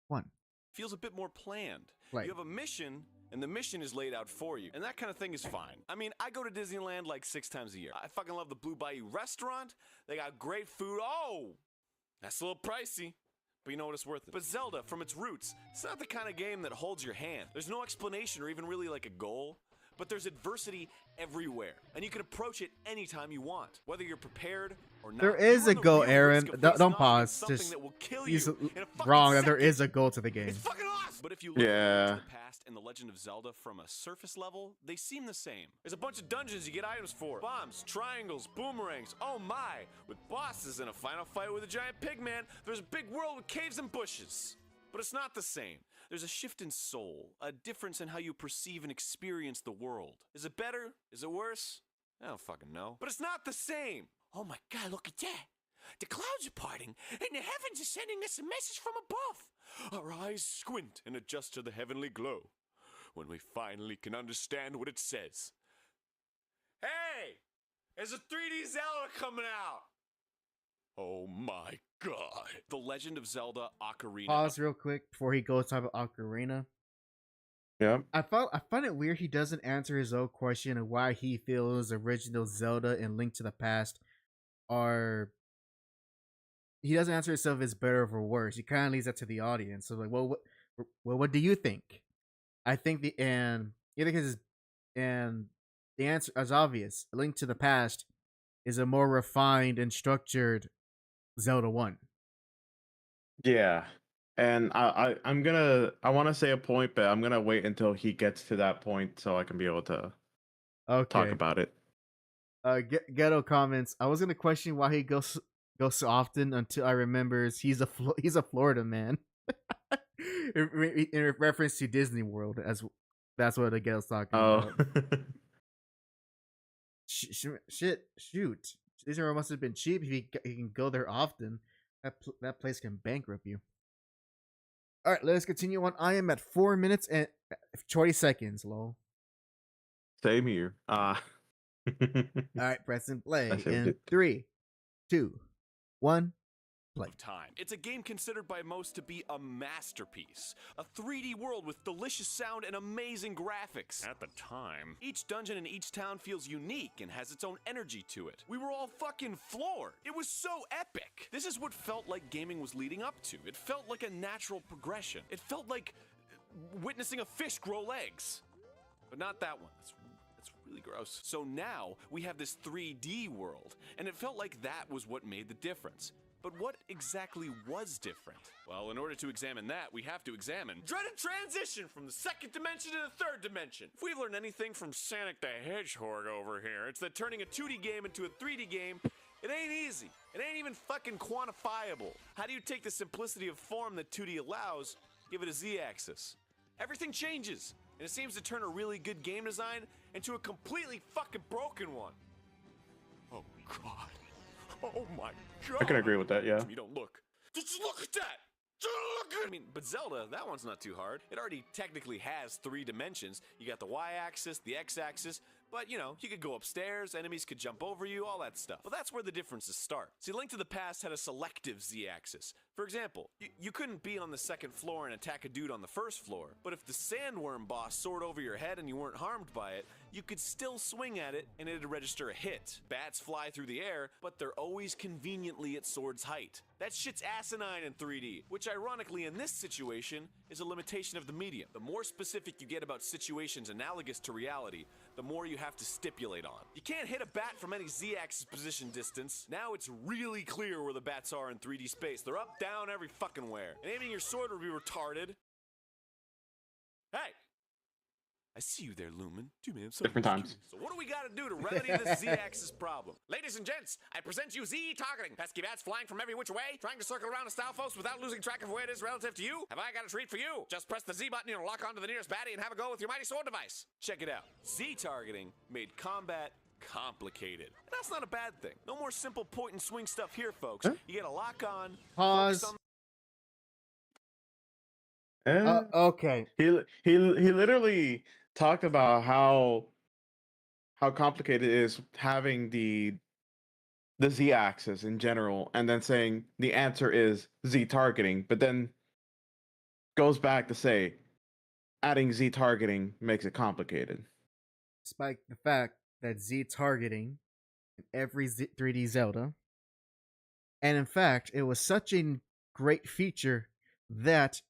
1. feels a bit more planned. Right. You have a mission, and the mission is laid out for you. And that kind of thing is fine. I mean, I go to Disneyland like 6 times a year. I fucking love the Blue Bayou restaurant. They got great food. Oh, that's a little pricey. But you know what, it's worth it. But Zelda, from its roots, it's not the kind of game that holds your hand. There's no explanation or even really like a goal. But there's adversity everywhere, and you can approach it anytime you want, whether you're prepared or not. There is a goal, Aaron. Don't pause. Just he's wrong that there is a goal to the game. It's fucking awesome. But if you look at the past and the Legend of Zelda from a surface level, they seem the same. There's a bunch of dungeons you get items for, bombs, triangles, boomerangs. Oh my! With bosses and a final fight with a giant pigman, there's a big world with caves and bushes. But it's not the same. There's a shift in soul, a difference in how you perceive and experience the world. Is it better? Is it worse? I don't fucking know. But it's not the same. Oh my God, look at that. The clouds are parting, and the heavens are sending us a message from above. Our eyes squint and adjust to the heavenly glow when we finally can understand what it says. Hey, there's a 3D Zelda coming out. Oh my God. The Legend of Zelda Ocarina. Pause real quick before he goes to talk about Ocarina. Yeah. I find it weird he doesn't answer his own question of why he feels original Zelda and Link to the Past are. He doesn't answer himself as better or worse. He kind of leaves that to the audience. So like, what do you think? I think the answer is obvious. A Link to the Past is a more refined and structured Zelda 1. Yeah. And I want to say a point, but I'm gonna wait until he gets to that point so I can be able to talk about it. Ghetto comments. I was gonna question why he goes so often until I remembers he's a Florida man. in reference to Disney World, as that's what the ghetto's talking about. Shoot. Disney World must have been cheap if he can go there often. That place can bankrupt you. All right, let's continue on. I am at 4 minutes and 20 seconds, lol. Same here. All right, press and play in 3, 2, 1. Play. Time. It's a game considered by most to be a masterpiece. A 3D world with delicious sound and amazing graphics. At the time. Each dungeon in each town feels unique and has its own energy to it. We were all fucking floored. It was so epic. This is what felt like gaming was leading up to. It felt like a natural progression. It felt like witnessing a fish grow legs. But not that one. That's really gross. So now we have this 3D world, and it felt like that was what made the difference. But what exactly was different? Well, in order to examine that, we have to examine dreaded transition from the second dimension to the third dimension. If we've learned anything from Sonic the Hedgehog over here, it's that turning a 2D game into a 3D game, it ain't easy. It ain't even fucking quantifiable. How do you take the simplicity of form that 2D allows, give it a Z-axis? Everything changes, and it seems to turn a really good game design into a completely fucking broken one. Oh, God. Oh my God. I can agree with that, yeah. You don't look. Just look at that! I mean, but Zelda, that one's not too hard. It already technically has 3 dimensions. You got the Y-axis, the X-axis, but, you know, you could go upstairs, enemies could jump over you, all that stuff. Well, that's where the differences start. See, Link to the Past had a selective Z-axis. For example, you couldn't be on the second floor and attack a dude on the first floor, but if the sandworm boss soared over your head and you weren't harmed by it, you could still swing at it and it'd register a hit. Bats fly through the air, but they're always conveniently at sword's height. That shit's asinine in 3D, which ironically in this situation is a limitation of the medium. The more specific you get about situations analogous to reality, the more you have to stipulate on. You can't hit a bat from any Z-axis position distance. Now it's really clear where the bats are in 3D space. They're up, down, every fucking where. And aiming your sword would be retarded. Hey! I see you there, Lumen. Different times. So what do we gotta do to remedy this Z-axis problem? Ladies and gents, I present you Z-targeting. Pesky bats flying from every which way, trying to circle around a Stalfos without losing track of where it is relative to you. Have I got a treat for you? Just press the Z button and lock onto the nearest baddie and have a go with your mighty sword device. Check it out. Z-targeting made combat complicated. And that's not a bad thing. No more simple point and swing stuff here, folks. Huh? You get a lock on. Pause. Okay. He literally talked about how complicated it is having the Z-axis in general, and then saying the answer is Z targeting, but then goes back to say adding Z targeting makes it complicated. Despite the fact that Z targeting in every 3D Zelda, and in fact, it was such a great feature that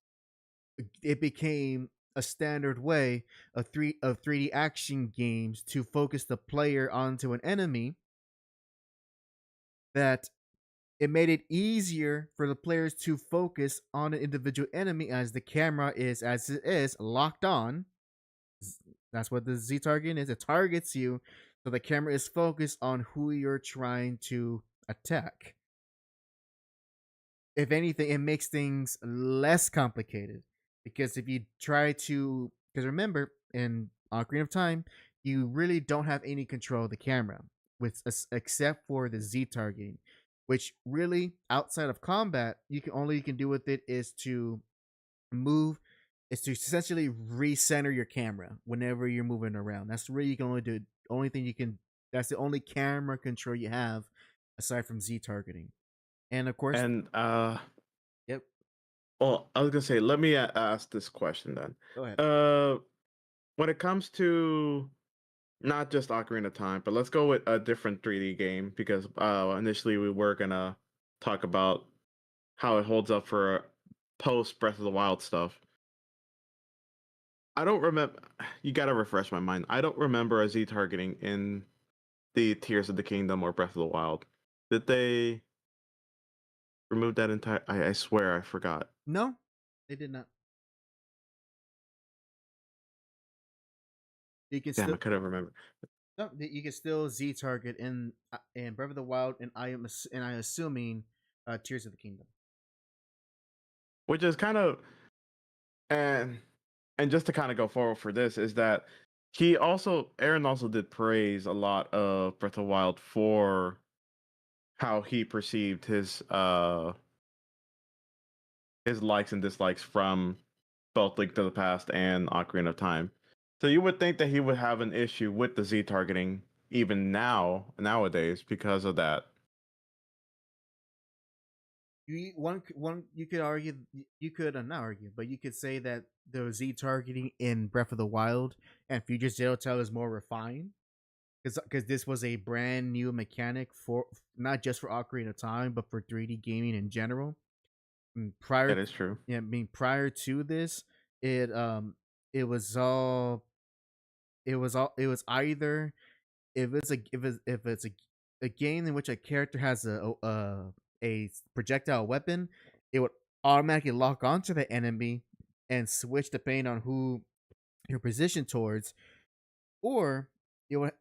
it became a standard way of 3D action games to focus the player onto an enemy, that it made it easier for the players to focus on an individual enemy as the camera is, as it is, locked on. That's what the Z targeting is. It targets you, so the camera is focused on who you're trying to attack. If anything, it makes things less complicated, because if you try to, because remember, in Ocarina of Time, you really don't have any control of the camera, with except for the Z targeting, which really, outside of combat, you can do with it is to move, is to essentially recenter your camera whenever you're moving around. That's really, you can only do, only thing you can, that's the only camera control you have aside from Z targeting. And of course, And yep, well, I was gonna say, let me ask this question then. go ahead. When it comes to not just Ocarina of Time, but let's go with a different 3D game, because initially we were gonna talk about how it holds up for post Breath of the Wild stuff. I don't remember. You gotta refresh my mind. I don't remember a Z targeting in the Tears of the Kingdom or Breath of the Wild. Did they remove that entire? I swear I forgot. No, they did not. You can Damn, still, I couldn't remember. no, you can still Z target in Breath of the Wild, and I'm assuming Tears of the Kingdom. Which is kind of, and just to kind of go forward for this, is that Arin also did praise a lot of Breath of the Wild for how he perceived his likes and dislikes from both Link to the Past and Ocarina of Time. So you would think that he would have an issue with the Z targeting even nowadays because of that. You could argue, you could not argue, but you could say that the Z targeting in Breath of the Wild and Future Zelda is more refined, because this was a brand new mechanic for, not just for Ocarina of Time, but for 3D gaming in general. Prior, That is true. yeah, I mean, prior to this, it was either, if it's a game in which a character has a projectile weapon, it would automatically lock onto the enemy and switch depending on who you're positioned towards, or it would,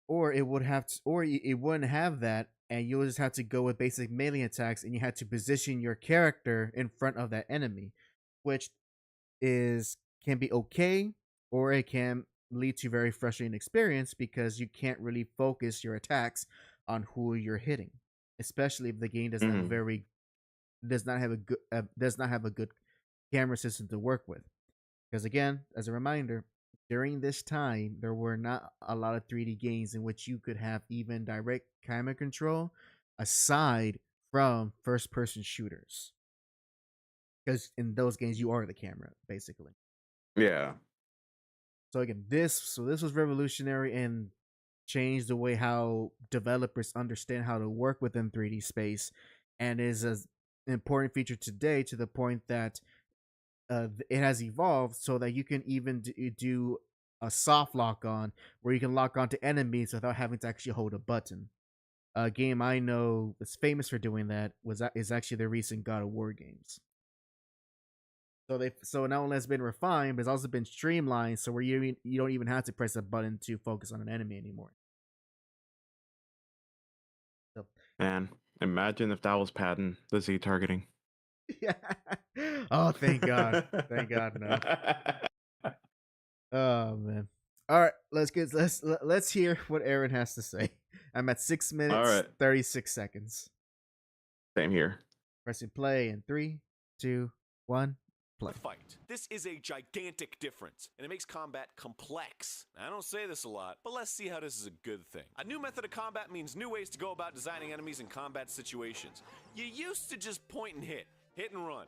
it wouldn't have that, and you would just have to go with basic melee attacks, and you had to position your character in front of that enemy, which can be okay, or it can lead to very frustrating experience, because you can't really focus your attacks on who you're hitting, especially if the game does not have a good camera system to work with. Because again, as a reminder, during this time there were not a lot of 3D games in which you could have even direct camera control aside from first person shooters, because in those games you are the camera basically. Yeah. So again, this was revolutionary and changed the way how developers understand how to work within 3D space, and is an important feature today, to the point that it has evolved so that you can even do a soft lock on, where you can lock onto enemies without having to actually hold a button. A game I know that's famous for doing that is actually the recent God of War games. So not only has it been refined, but it's also been streamlined, so where you don't even have to press a button to focus on an enemy anymore. So, Man, imagine if that was patent, the Z targeting. yeah. Oh, thank God. Thank God, no. Oh man. All right, let's hear what Arin has to say. I'm at 6 minutes, All right. 36 seconds. Same here. Pressing play in 3, 2, 1. Play. Fight. This is a gigantic difference, and it makes combat complex. I don't say this a lot, but let's see how this is a good thing. A new method of combat means new ways to go about designing enemies in combat situations. You used to just point and hit and run.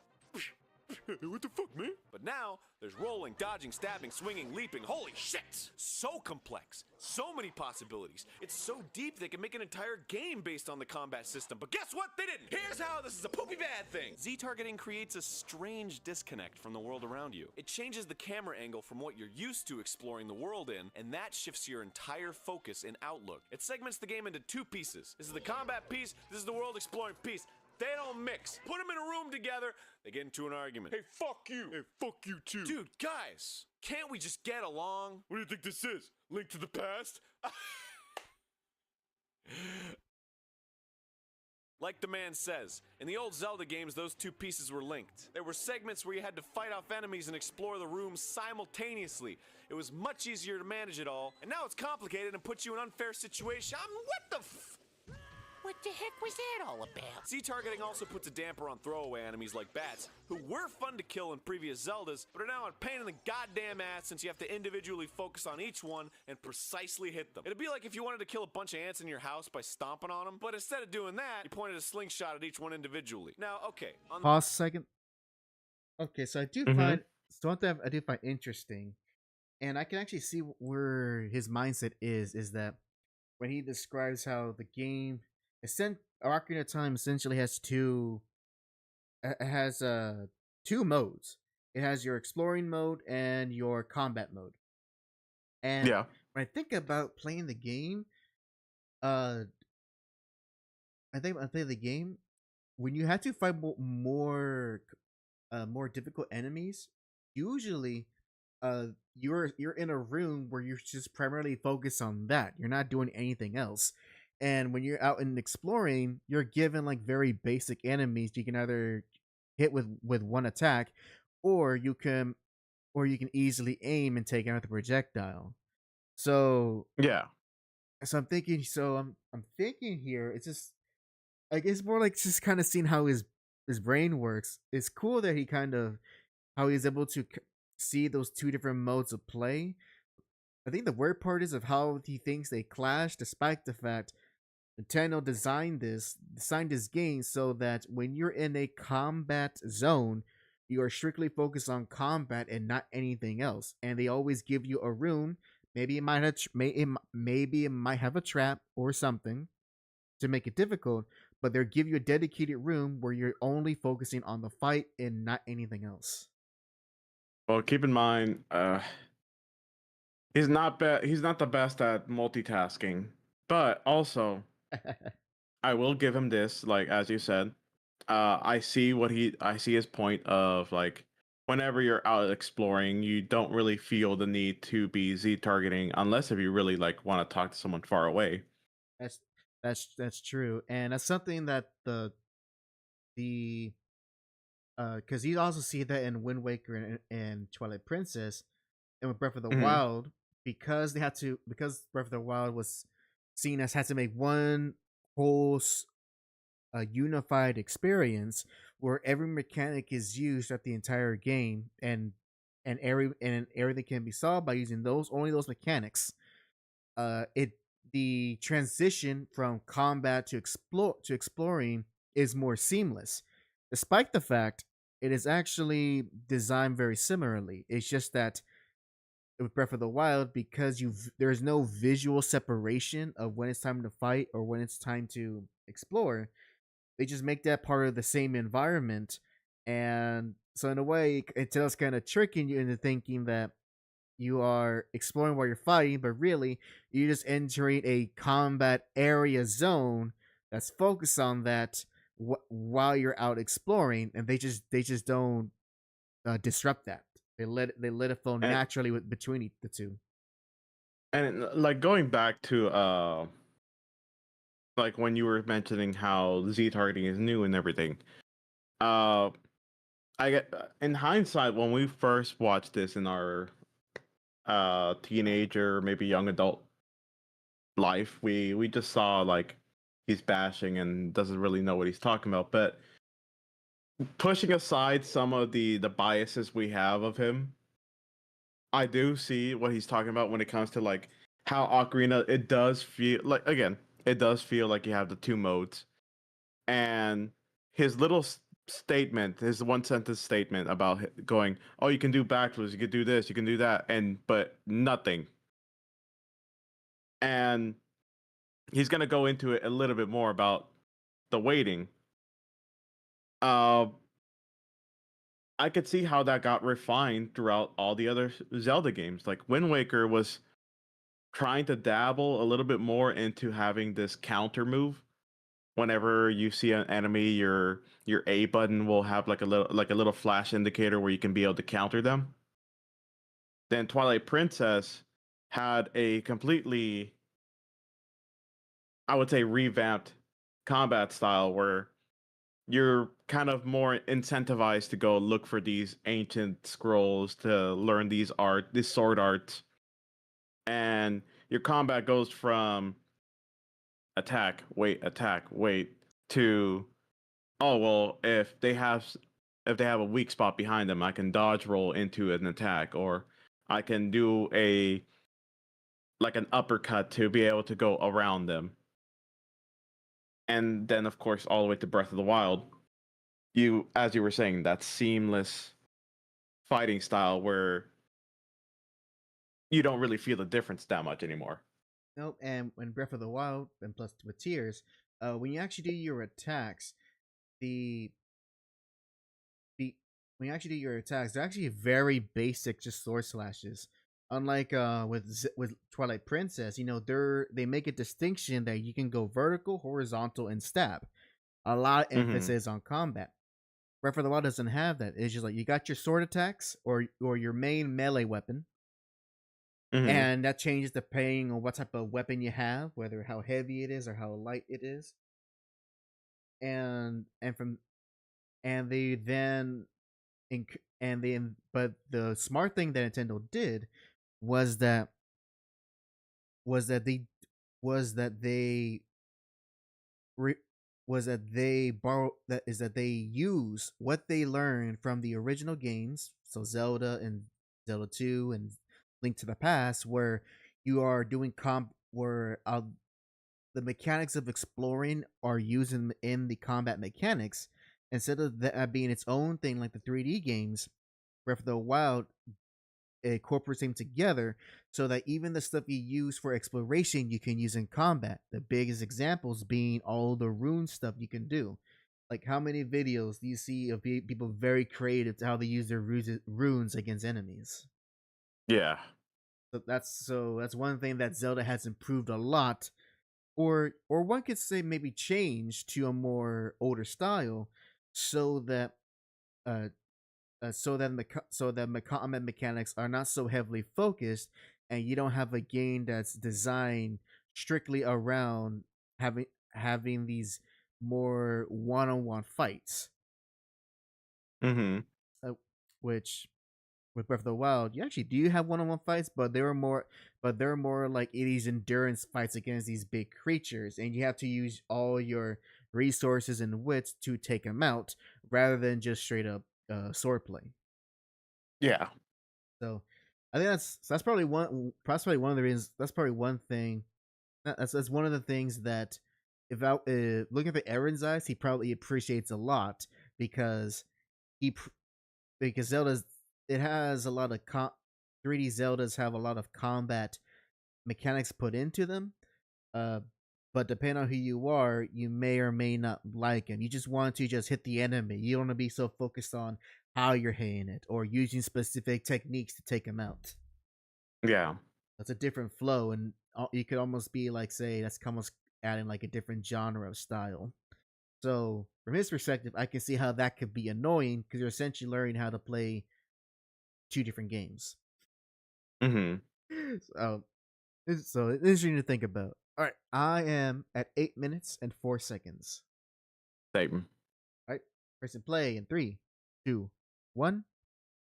What the fuck, man? But now, there's rolling, dodging, stabbing, swinging, leaping. Holy shit! So complex. So many possibilities. It's so deep they can make an entire game based on the combat system. But guess what? They didn't! Here's how this is a poopy bad thing! Z-targeting creates a strange disconnect from the world around you. It changes the camera angle from what you're used to exploring the world in, and that shifts your entire focus and outlook. It segments the game into two pieces. This is the combat piece, this is the world exploring piece. They don't mix. Put them in a room together, they get into an argument. Hey, fuck you. Hey, fuck you too. Dude, guys, can't we just get along? What do you think this is? Link to the past? Like the man says, in the old Zelda games, those two pieces were linked. There were segments where you had to fight off enemies and explore the rooms simultaneously. It was much easier to manage it all, and now it's complicated and puts you in an unfair situation. What the What the heck was that all about? Z-targeting also puts a damper on throwaway enemies like bats, who were fun to kill in previous Zeldas, but are now a pain in the goddamn ass since you have to individually focus on each one and precisely hit them. It'd be like if you wanted to kill a bunch of ants in your house by stomping on them, but instead of doing that, you pointed a slingshot at each one individually. Now, okay. Pause a second. Okay, so I do find something I do find interesting, and I can actually see where his mindset is that when he describes how the game Ocarina of Time essentially has two modes. It has your exploring mode and your combat mode. And Yeah. when I think about playing the game, I think I play the game when you have to fight more difficult enemies. Usually, you're in a room where you're just primarily focused on that. You're not doing anything else. And when you're out and exploring, you're given like very basic enemies you can either hit with one attack, or you can easily aim and take out the projectile. So Yeah. I'm thinking here it's just like it's more like just kind of seeing how his brain works. It's cool that he kind of how he's able to see those two different modes of play. I think the weird part is of how he thinks they clash, despite the fact Nintendo designed this game so that when you're in a combat zone, you are strictly focused on combat and not anything else. And they always give you a room. Maybe it might have maybe it might have a trap or something to make it difficult, but they'll give you a dedicated room where you're only focusing on the fight and not anything else. Well, keep in mind, he's not the best at multitasking, but also I will give him this. Like as you said, I see his point of like whenever you're out exploring, you don't really feel the need to be Z-targeting unless if you really like want to talk to someone far away. That's true, and that's something that the because you also see that in Wind Waker and Twilight Princess, and with Breath of the Wild, because Breath of the Wild was seen as had to make one whole unified experience where every mechanic is used at the entire game, and everything can be solved by using only those mechanics. The transition from combat to exploring is more seamless, despite the fact it is actually designed very similarly. It's just that with Breath of the Wild, because there's no visual separation of when it's time to fight or when it's time to explore, they just make that part of the same environment. And so in a way, it's kind of tricking you into thinking that you are exploring while you're fighting, but really you're just entering a combat area zone that's focused on that while you're out exploring, and they just don't disrupt that. They let it flow naturally between the two. And like going back to like when you were mentioning how Z-targeting is new and everything, I get in hindsight when we first watched this in our teenager, maybe young adult life, we just saw like he's bashing and doesn't really know what he's talking about. But pushing aside some of the biases we have of him, I do see what he's talking about when it comes to like how Ocarina, it does feel like you have the two modes, and his little statement, his one sentence statement about going, oh, you can do backflips, you can do this, you can do that, but nothing. And he's gonna go into it a little bit more about the waiting. I could see how that got refined throughout all the other Zelda games. Like Wind Waker was trying to dabble a little bit more into having this counter move. Whenever you see an enemy, your A button will have like a little flash indicator where you can be able to counter them. Then Twilight Princess had a completely, I would say, revamped combat style where you're kind of more incentivized to go look for these ancient scrolls to learn these sword arts, and your combat goes from attack, wait to, oh well, if they have a weak spot behind them, I can dodge roll into an attack, or I can do an uppercut to be able to go around them. And then of course all the way to Breath of the Wild, as you were saying, that seamless fighting style where you don't really feel the difference that much anymore. Nope. And when Breath of the Wild, and plus with Tears, when you actually do your attacks, when you actually do your attacks, they're actually very basic, just sword slashes. Unlike with Twilight Princess, they make a distinction that you can go vertical, horizontal, and stab. A lot of emphasis on combat. Breath of the Wild doesn't have that. It's just like you got your sword attacks or your main melee weapon, and that changes depending on what type of weapon you have, whether how heavy it is or how light it is. But the smart thing that Nintendo did was that they use what they learned from the original games, so Zelda and Zelda 2 and Link to the Past, where you are doing where the mechanics of exploring are used in the combat mechanics instead of that being its own thing like the 3D games. Breath of the Wild incorporates them together so that even the stuff you use for exploration you can use in combat. The biggest examples being all the rune stuff you can do. Like, how many videos do you see of people very creative to how they use their runes against enemies? Yeah. So that's one thing that Zelda has improved a lot, or one could say maybe changed to a more older style, so that combat mechanics are not so heavily focused, and you don't have a game that's designed strictly around having these more one-on-one fights. Which with Breath of the Wild, you actually do have one-on-one fights, but they're more like these endurance fights against these big creatures, and you have to use all your resources and wits to take them out, rather than just straight up swordplay. Yeah. So I think that's probably one of the reasons. That's probably one thing. That's one of the things that, if I looking at Arin's eyes, he probably appreciates a lot, because Zelda's, it has a lot of 3D Zeldas have a lot of combat mechanics put into them. But depending on who you are, you may or may not like him. You just want to just hit the enemy. You don't want to be so focused on how you're hitting it or using specific techniques to take him out. Yeah. That's a different flow, and you could almost be like, say, that's almost adding like a different genre of style. So from his perspective, I can see how that could be annoying, because you're essentially learning how to play two different games. So it's interesting to think about. All right, I am at 8 minutes and 4 seconds. Same. All right, press and play in 3, 2, 1,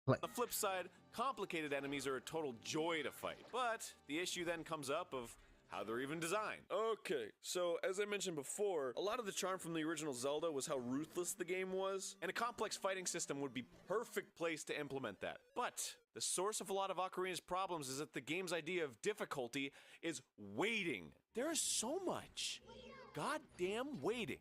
play. On the flip side, complicated enemies are a total joy to fight. But the issue then comes up of how they're even designed. Okay, so as I mentioned before, a lot of the charm from the original Zelda was how ruthless the game was. And a complex fighting system would be perfect place to implement that. But the source of a lot of Ocarina's problems is that the game's idea of difficulty is waiting. There is so much goddamn waiting.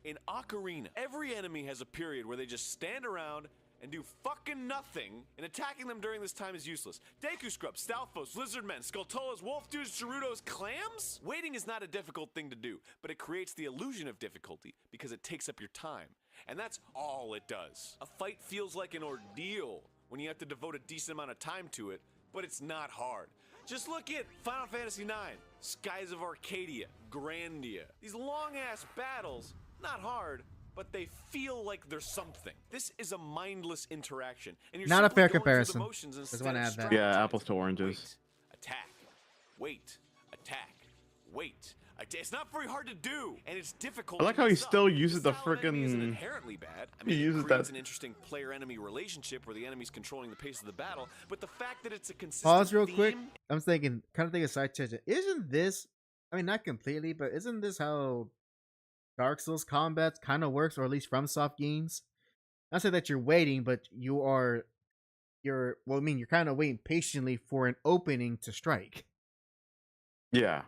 In Ocarina, every enemy has a period where they just stand around and do fucking nothing, and attacking them during this time is useless. Deku Scrubs, Stalfos, Lizardmen, Skulltulas, Wolf Dudes, Gerudos, Clams? Waiting is not a difficult thing to do, but it creates the illusion of difficulty because it takes up your time. And that's all it does. A fight feels like an ordeal when you have to devote a decent amount of time to it, but it's not hard. Just look at Final Fantasy IX, Skies of Arcadia, Grandia. These long-ass battles, not hard, but they feel like there's something. This is a mindless interaction, and you're Not a fair simply going through the comparison. motions Just instead wanna of add that. Yeah, strategizing. apples to oranges. Wait, attack, wait, attack, wait. It's not very hard to do, and it's difficult. I like to how he mess up. still uses This the style of enemy isn't frickin'. inherently bad. I He mean, uses it creates that- an interesting player-enemy relationship where the enemy's controlling the pace of the battle, but the fact that it's a consistent Pause real quick. theme- I'm thinking, kind of thinking side tangent. Isn't this? I mean, not completely, but isn't this how Dark Souls combat kind of works, or at least from soft games? Not say that you're waiting, but you're well, I mean, you're kind of waiting patiently for an opening to strike. Yeah.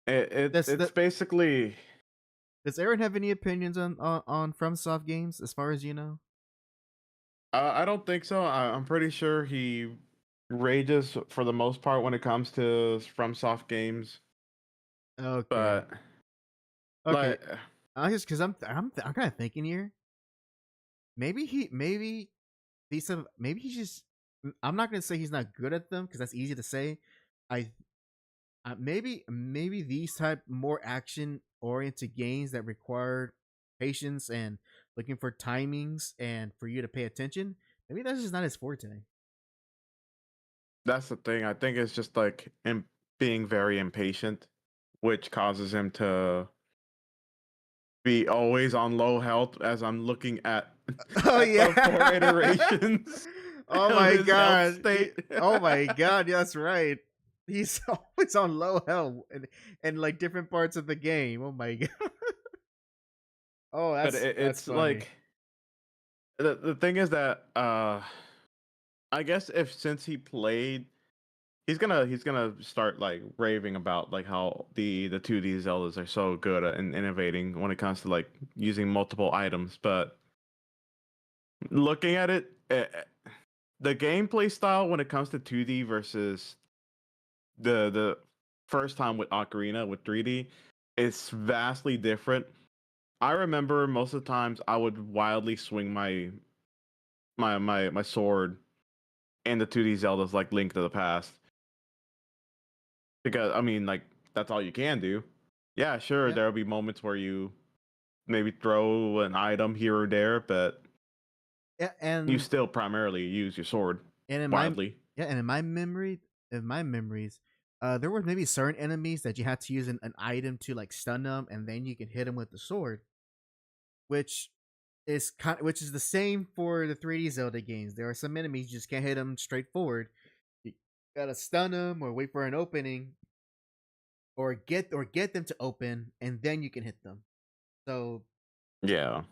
That's It's the- basically. Does Aaron have any opinions on FromSoft games, as far as you know? I don't think so. I'm pretty sure he rages for the most part when it comes to FromSoft games. Okay. But Okay. like, I just because I'm kind of thinking here. Maybe he's just. I'm not gonna say he's not good at them because that's easy to say. Maybe these type more action oriented games that require patience and looking for timings and for you to pay attention. Maybe that's just not his forte. that's the thing. I think it's just like being very impatient, which causes him to be always on low health. As I'm looking at, Oh at the yeah, 4 iterations. Oh of my his health god. state. Oh my god, yeah, that's right. He's always on low health and like different parts of the game. Oh my god. Oh, But that's it's funny. like the thing is that I guess since he played, he's gonna start like raving about like how the 2D Zeldas are so good at and innovating when it comes to like using multiple items. But looking at it, the gameplay style when it comes to 2D versus the first time with Ocarina with 3D, it's vastly different. I remember most of the times I would wildly swing my sword in the 2D Zeldas like Link to the Past. Because I mean like that's all you can do. Yeah, sure, Yeah. there'll be moments where you maybe throw an item here or there, but Yeah, and you still primarily use your sword in wildly. in my memories, there were maybe certain enemies that you had to use an item to like stun them, and then you can hit them with the sword, which is the same for the 3D Zelda games. There are some enemies you just can't hit them straightforward. You gotta stun them or wait for an opening, or get them to open, and then you can hit them. So Yeah.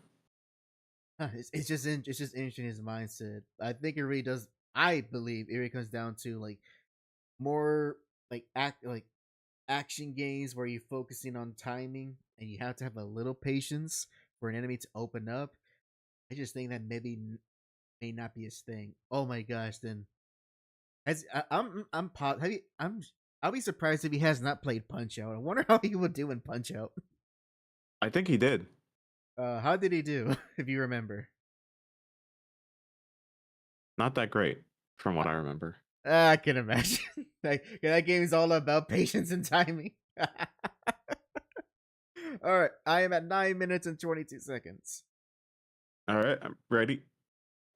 it's just interesting his mindset. I think it really does. I believe it really comes down to like more like action games where you're focusing on timing and you have to have a little patience for an enemy to open up. I just think that may not be his thing. Oh my gosh! Then I'll be surprised if he has not played Punch Out. I wonder how he would do in Punch Out. I think he did. How did he do? If you remember. Not that great from what I remember. I can imagine. That game is all about patience and timing. All right, I am at 9 minutes and 22 seconds. All right, I'm ready.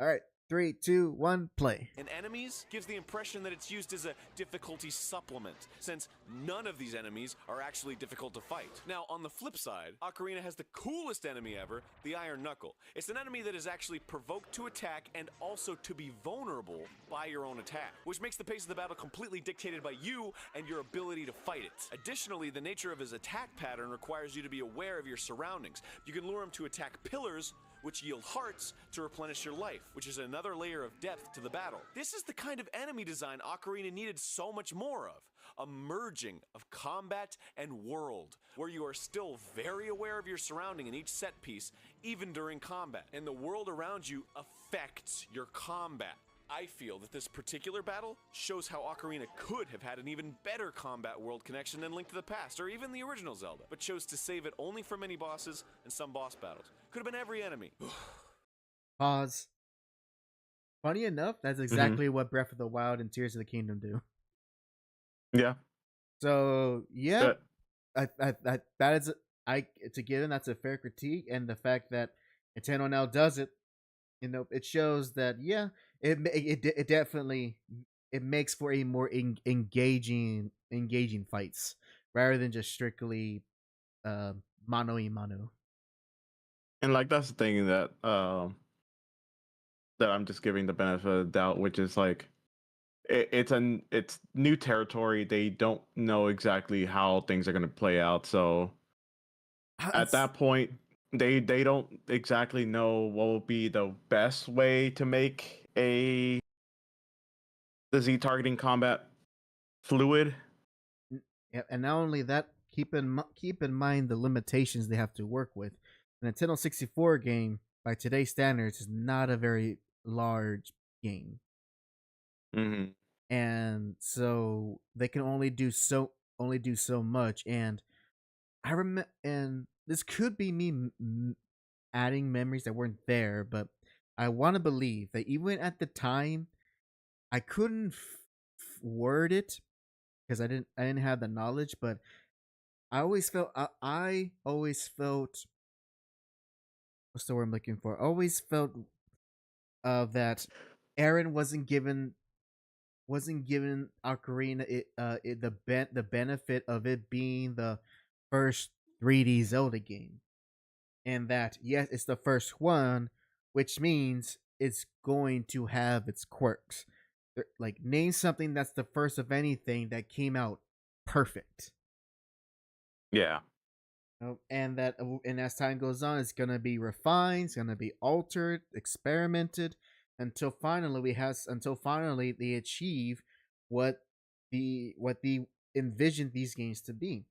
All right, 3, 2, 1, play. And enemies gives the impression that it's used as a difficulty supplement, since none of these enemies are actually difficult to fight. Now, on the flip side, Ocarina has the coolest enemy ever, the Iron Knuckle. It's an enemy that is actually provoked to attack and also to be vulnerable by your own attack, which makes the pace of the battle completely dictated by you and your ability to fight it. Additionally, the nature of his attack pattern requires you to be aware of your surroundings. You can lure him to attack pillars, which yield hearts to replenish your life, which is another layer of depth to the battle. This is the kind of enemy design Ocarina needed so much more of. a merging of combat and world, where you are still very aware of your surrounding in each set piece, even during combat, and the world around you affects your combat. I feel that this particular battle shows how Ocarina could have had an even better combat world connection than Link to the Past, or even the original Zelda, but chose to save it only for many bosses and some boss battles. Could have been every enemy. Pause. Funny enough, that's exactly what Breath of the Wild and Tears of the Kingdom do. Yeah. So yeah, But that is it's a given. That's a fair critique, and the fact that Nintendo now does it, it shows that it definitely it makes for a more engaging fights rather than just strictly mano y mano. and like that's the thing that that I'm just giving the benefit of the doubt, which is like it's new territory. They don't know exactly how things are going to play out. So at that point, they don't exactly know what will be the best way to make the Z targeting combat fluid. Yeah, and not only that, keep in mind the limitations they have to work with. The Nintendo 64 game, by today's standards, is not a very large game, Mm-hmm. and so they can only do so much. And I remember, and this could be me adding memories that weren't there, but I want to believe that even at the time, I couldn't word it because I didn't have the knowledge, but I always felt what's the word I'm looking for? I always felt that Arin wasn't given Ocarina the benefit of it being the first 3D Zelda game, and that yes, it's the first one, which means it's going to have its quirks. Like, name something that's the first of anything that came out perfect. Yeah. And as time goes on, it's gonna be refined, it's gonna be altered, experimented, until finally they achieve what the envisioned these games to be.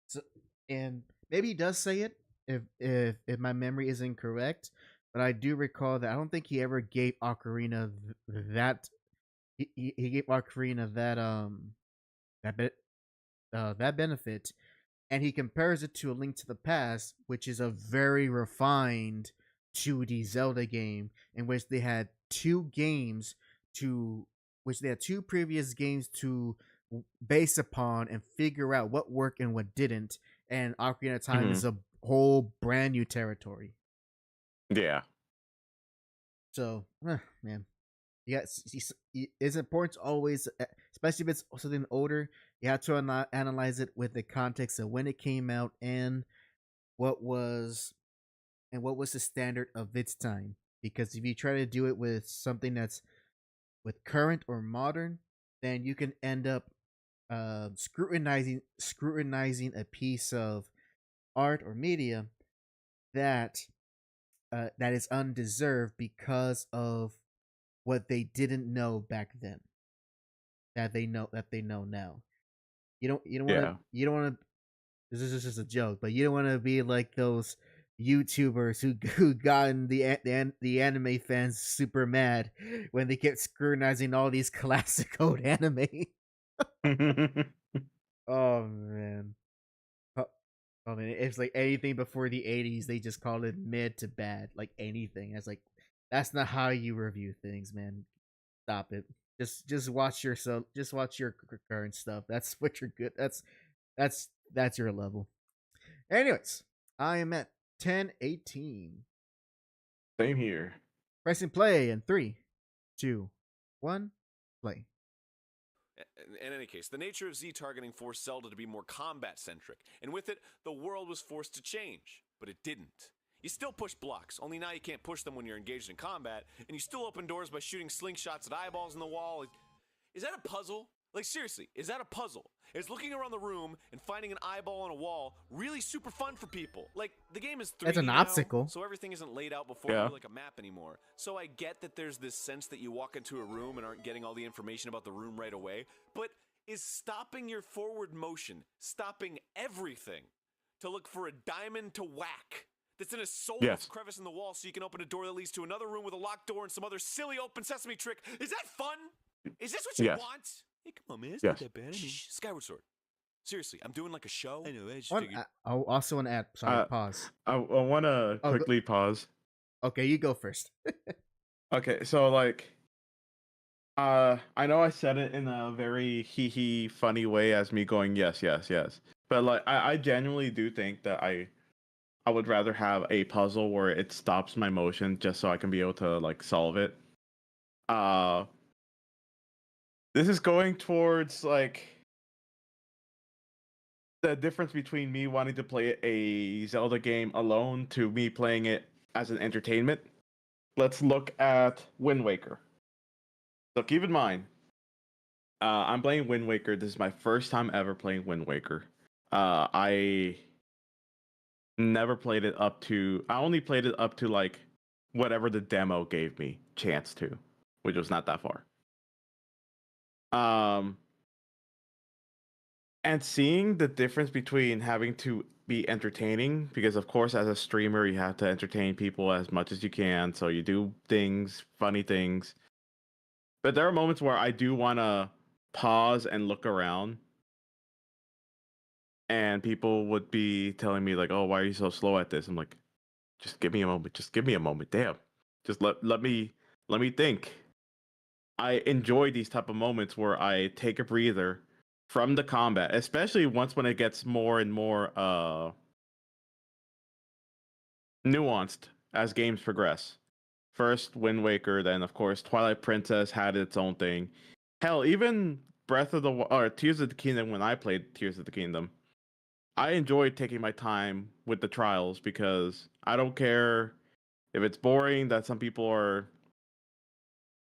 So, and maybe he does say it if my memory is incorrect, but I do recall that I don't think he ever gave Ocarina that he gave Ocarina that benefit, and he compares it to A Link to the Past, which is a very refined 2D Zelda game in which they had two previous games to base upon and figure out what worked and what didn't, and Ocarina of Time is a whole brand new territory. Yeah. So, man, yes, it's important to always, especially if it's something older, you have to analyze it with the context of when it came out and what was the standard of its time. Because if you try to do it with something that's with current or modern, then you can end up scrutinizing a piece of art or media that is undeserved because of what they didn't know back then that they know now. You don't want to. This is just a joke, but you don't want to be like those YouTubers who gotten the anime fans super mad when they kept scrutinizing all these classic old anime. Oh man. I mean, it's like anything before the 80s, they just call it mid to bad. Like anything. It's like, that's not how you review things, man. Stop it. Just watch yourself. Just watch your current stuff. That's what you're good. That's your level. Anyways, I am at 10:18. Same here. Pressing play in 3, 2, 1, play. In any case, the nature of Z targeting forced Zelda to be more combat-centric, and with it, the world was forced to change. But it didn't. You still push blocks, only now you can't push them when you're engaged in combat, and you still open doors by shooting slingshots at eyeballs in the wall. Is that a puzzle? Like, seriously, is that a puzzle? Is looking around the room and finding an eyeball on a wall really super fun for people? Like, the game is 3D It's an now, obstacle. so everything isn't laid out before you like a map anymore. So I get that there's this sense that you walk into a room and aren't getting all the information about the room right away, but is stopping your forward motion, stopping everything to look for a diamond to whack that's in a soulless Yes. crevice in the wall so you can open a door that leads to another room with a locked door and some other silly open sesame trick. Is that fun? Is this what you Yes. want? Hey, come on, man. It's Yes. not that bad. I mean, Skyward Sword. Seriously, I'm doing like a show. I know. I just One, figured. I also want to add. Sorry, Uh, pause. I want to Oh, go- quickly pause. Okay, you go first. Okay, so like, I know I said it in a very hee funny way as me going yes, yes, yes, but like I genuinely do think that I would rather have a puzzle where it stops my motion just so I can be able to like solve it. Uh, this is going towards like the difference between me wanting to play a Zelda game alone to me playing it as an entertainment. Let's look at Wind Waker. So keep in mind, I'm playing Wind Waker. This is my first time ever playing Wind Waker. I never played it up to. I only played it up to like whatever the demo gave me chance to, which was not that far. And seeing the difference between having to be entertaining, because of course, as a streamer, you have to entertain people as much as you can. So you do things, funny things. But there are moments where I do want to pause and look around. And people would be telling me like, "Oh, why are you so slow at this?" I'm like, "Just give me a moment. Just give me a moment. Damn. Just let me think." I enjoy these type of moments where I take a breather from the combat, especially once when it gets more and more nuanced as games progress. First Wind Waker, then of course Twilight Princess had its own thing. Hell, even Breath of the or Tears of the Kingdom, when I played Tears of the Kingdom, I enjoyed taking my time with the trials because I don't care if it's boring that some people are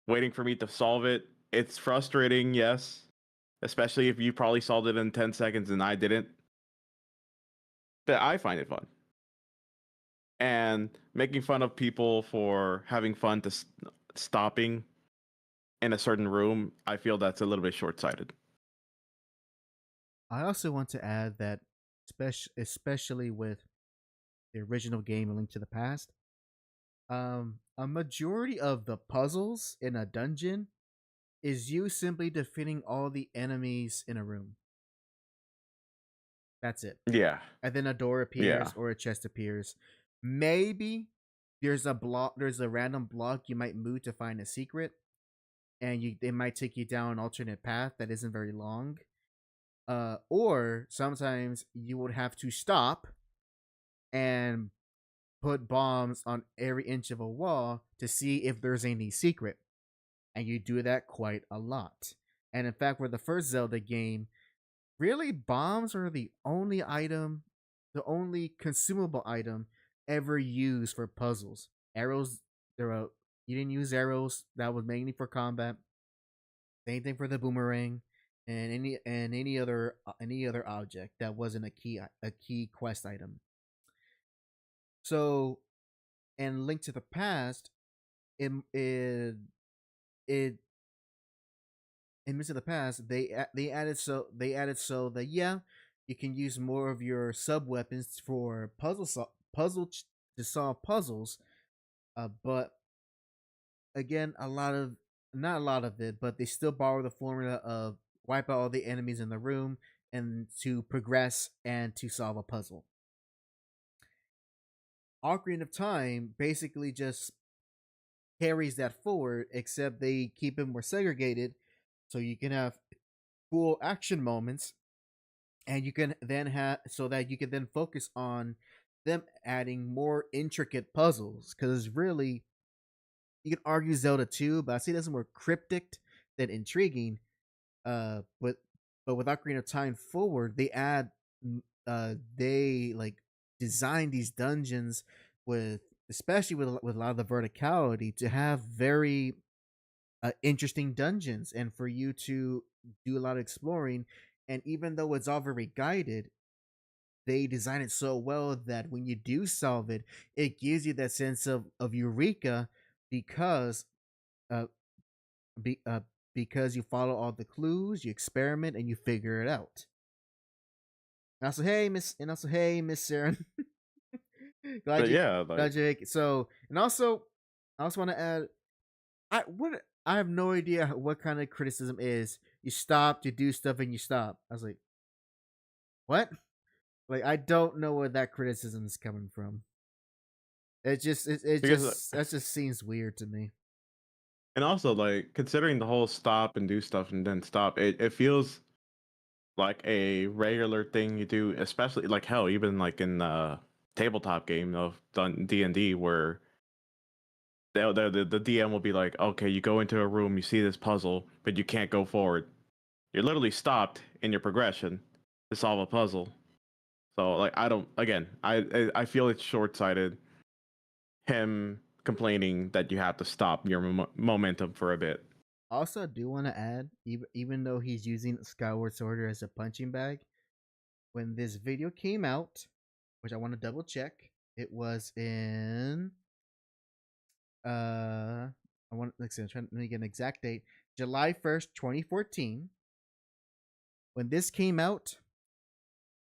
waiting for me to solve it. It's frustrating, yes, especially if you probably solved it in 10 seconds and I didn't. But I find it fun. And making fun of people for having fun to stopping in a certain room, I feel that's a little bit short-sighted. I also want to add that, especially with the original game, A Link to the Past, a majority of the puzzles in a dungeon is you simply defeating all the enemies in a room. That's it. Yeah. And then a door appears Yeah. or a chest appears. Maybe there's a random block you might move to find a secret, and it might take you down an alternate path that isn't very long. Or sometimes you would have to stop and put bombs on every inch of a wall to see if there's any secret. And you do that quite a lot. And in fact, for the first Zelda game, really bombs are the only consumable item ever used for puzzles. Arrows, you didn't use arrows. That was mainly for combat. Same thing for the boomerang, and any other object that wasn't a key quest item. So, and Link to the Past, it in Link to the Past, they added so that yeah, you can use more of your sub weapons for to solve puzzles, but again, not a lot of it, but they still borrow the formula of wipe out all the enemies in the room and to progress and to solve a puzzle. Ocarina of Time basically just carries that forward, except they keep it more segregated, so you can have cool action moments, and you can then focus on them adding more intricate puzzles. Because really, you can argue Zelda 2, but I see that's more cryptic than intriguing. But with Ocarina of Time forward, they like design these dungeons with, especially with a lot of the verticality, to have very interesting dungeons and for you to do a lot of exploring. And even though it's all very guided, they design it so well that when you do solve it, it gives you that sense of eureka, because uh, because you follow all the clues, you experiment, and you figure it out. And also, hey, Miss Saren. glad But you, yeah, like, glad you. So, and also, I also want to add, I have no idea what kind of criticism is. You stop, you do stuff, and you stop. I was like, what? Like, I don't know where that criticism is coming from. It just, because that just seems weird to me. and also like considering the whole stop and do stuff and then stop, it feels like a regular thing you do, especially like hell, even like in the tabletop game of D&D where the DM will be like, okay, you go into a room, you see this puzzle, but you can't go forward. You're literally stopped in your progression to solve a puzzle. So like I don't again, I feel it's short-sighted him complaining that you have to stop your momentum for a bit. Also, I do want to add, even though he's using Skyward Sword as a punching bag, when this video came out, which I want to double check, it was in I want let's see, I'm trying to get an exact date. July 1st, 2014. When this came out,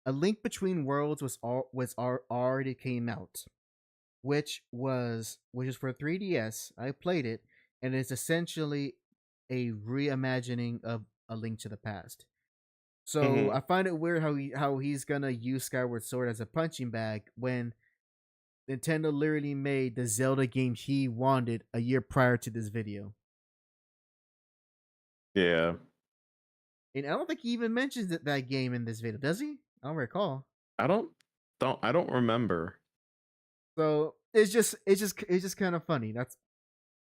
A Link Between Worlds already came out, which is for 3DS. I played it, and it's essentially a reimagining of A Link to the Past. So I find it weird how he's gonna use Skyward Sword as a punching bag when Nintendo literally made the Zelda game he wanted a year prior to this video. Yeah. And I don't think he even mentions that game in this video, does he? I don't recall. I don't remember. So it's just kind of funny.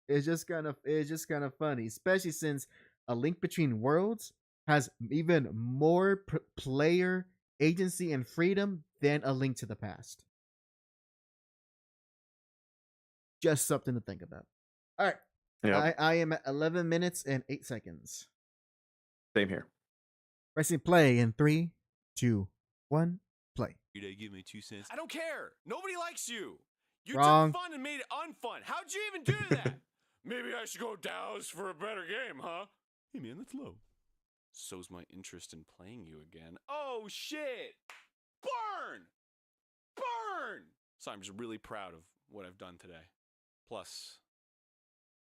It's just kind of funny, especially since A Link Between Worlds has even more player agency and freedom than A Link to the Past. Just something to think about. All right. Yeah. I am at 11 minutes and 8 seconds. Same here. Pressing play in 3, 2, 1, play. They give me 2 cents. I don't care. Nobody likes you. You Wrong. took fun and made it unfun. How'd you even do that? Maybe I should go douse for a better game, huh? Hey man, that's low. So's my interest in playing you again. Oh, shit! Burn! Burn! So I'm just really proud of what I've done today. Plus,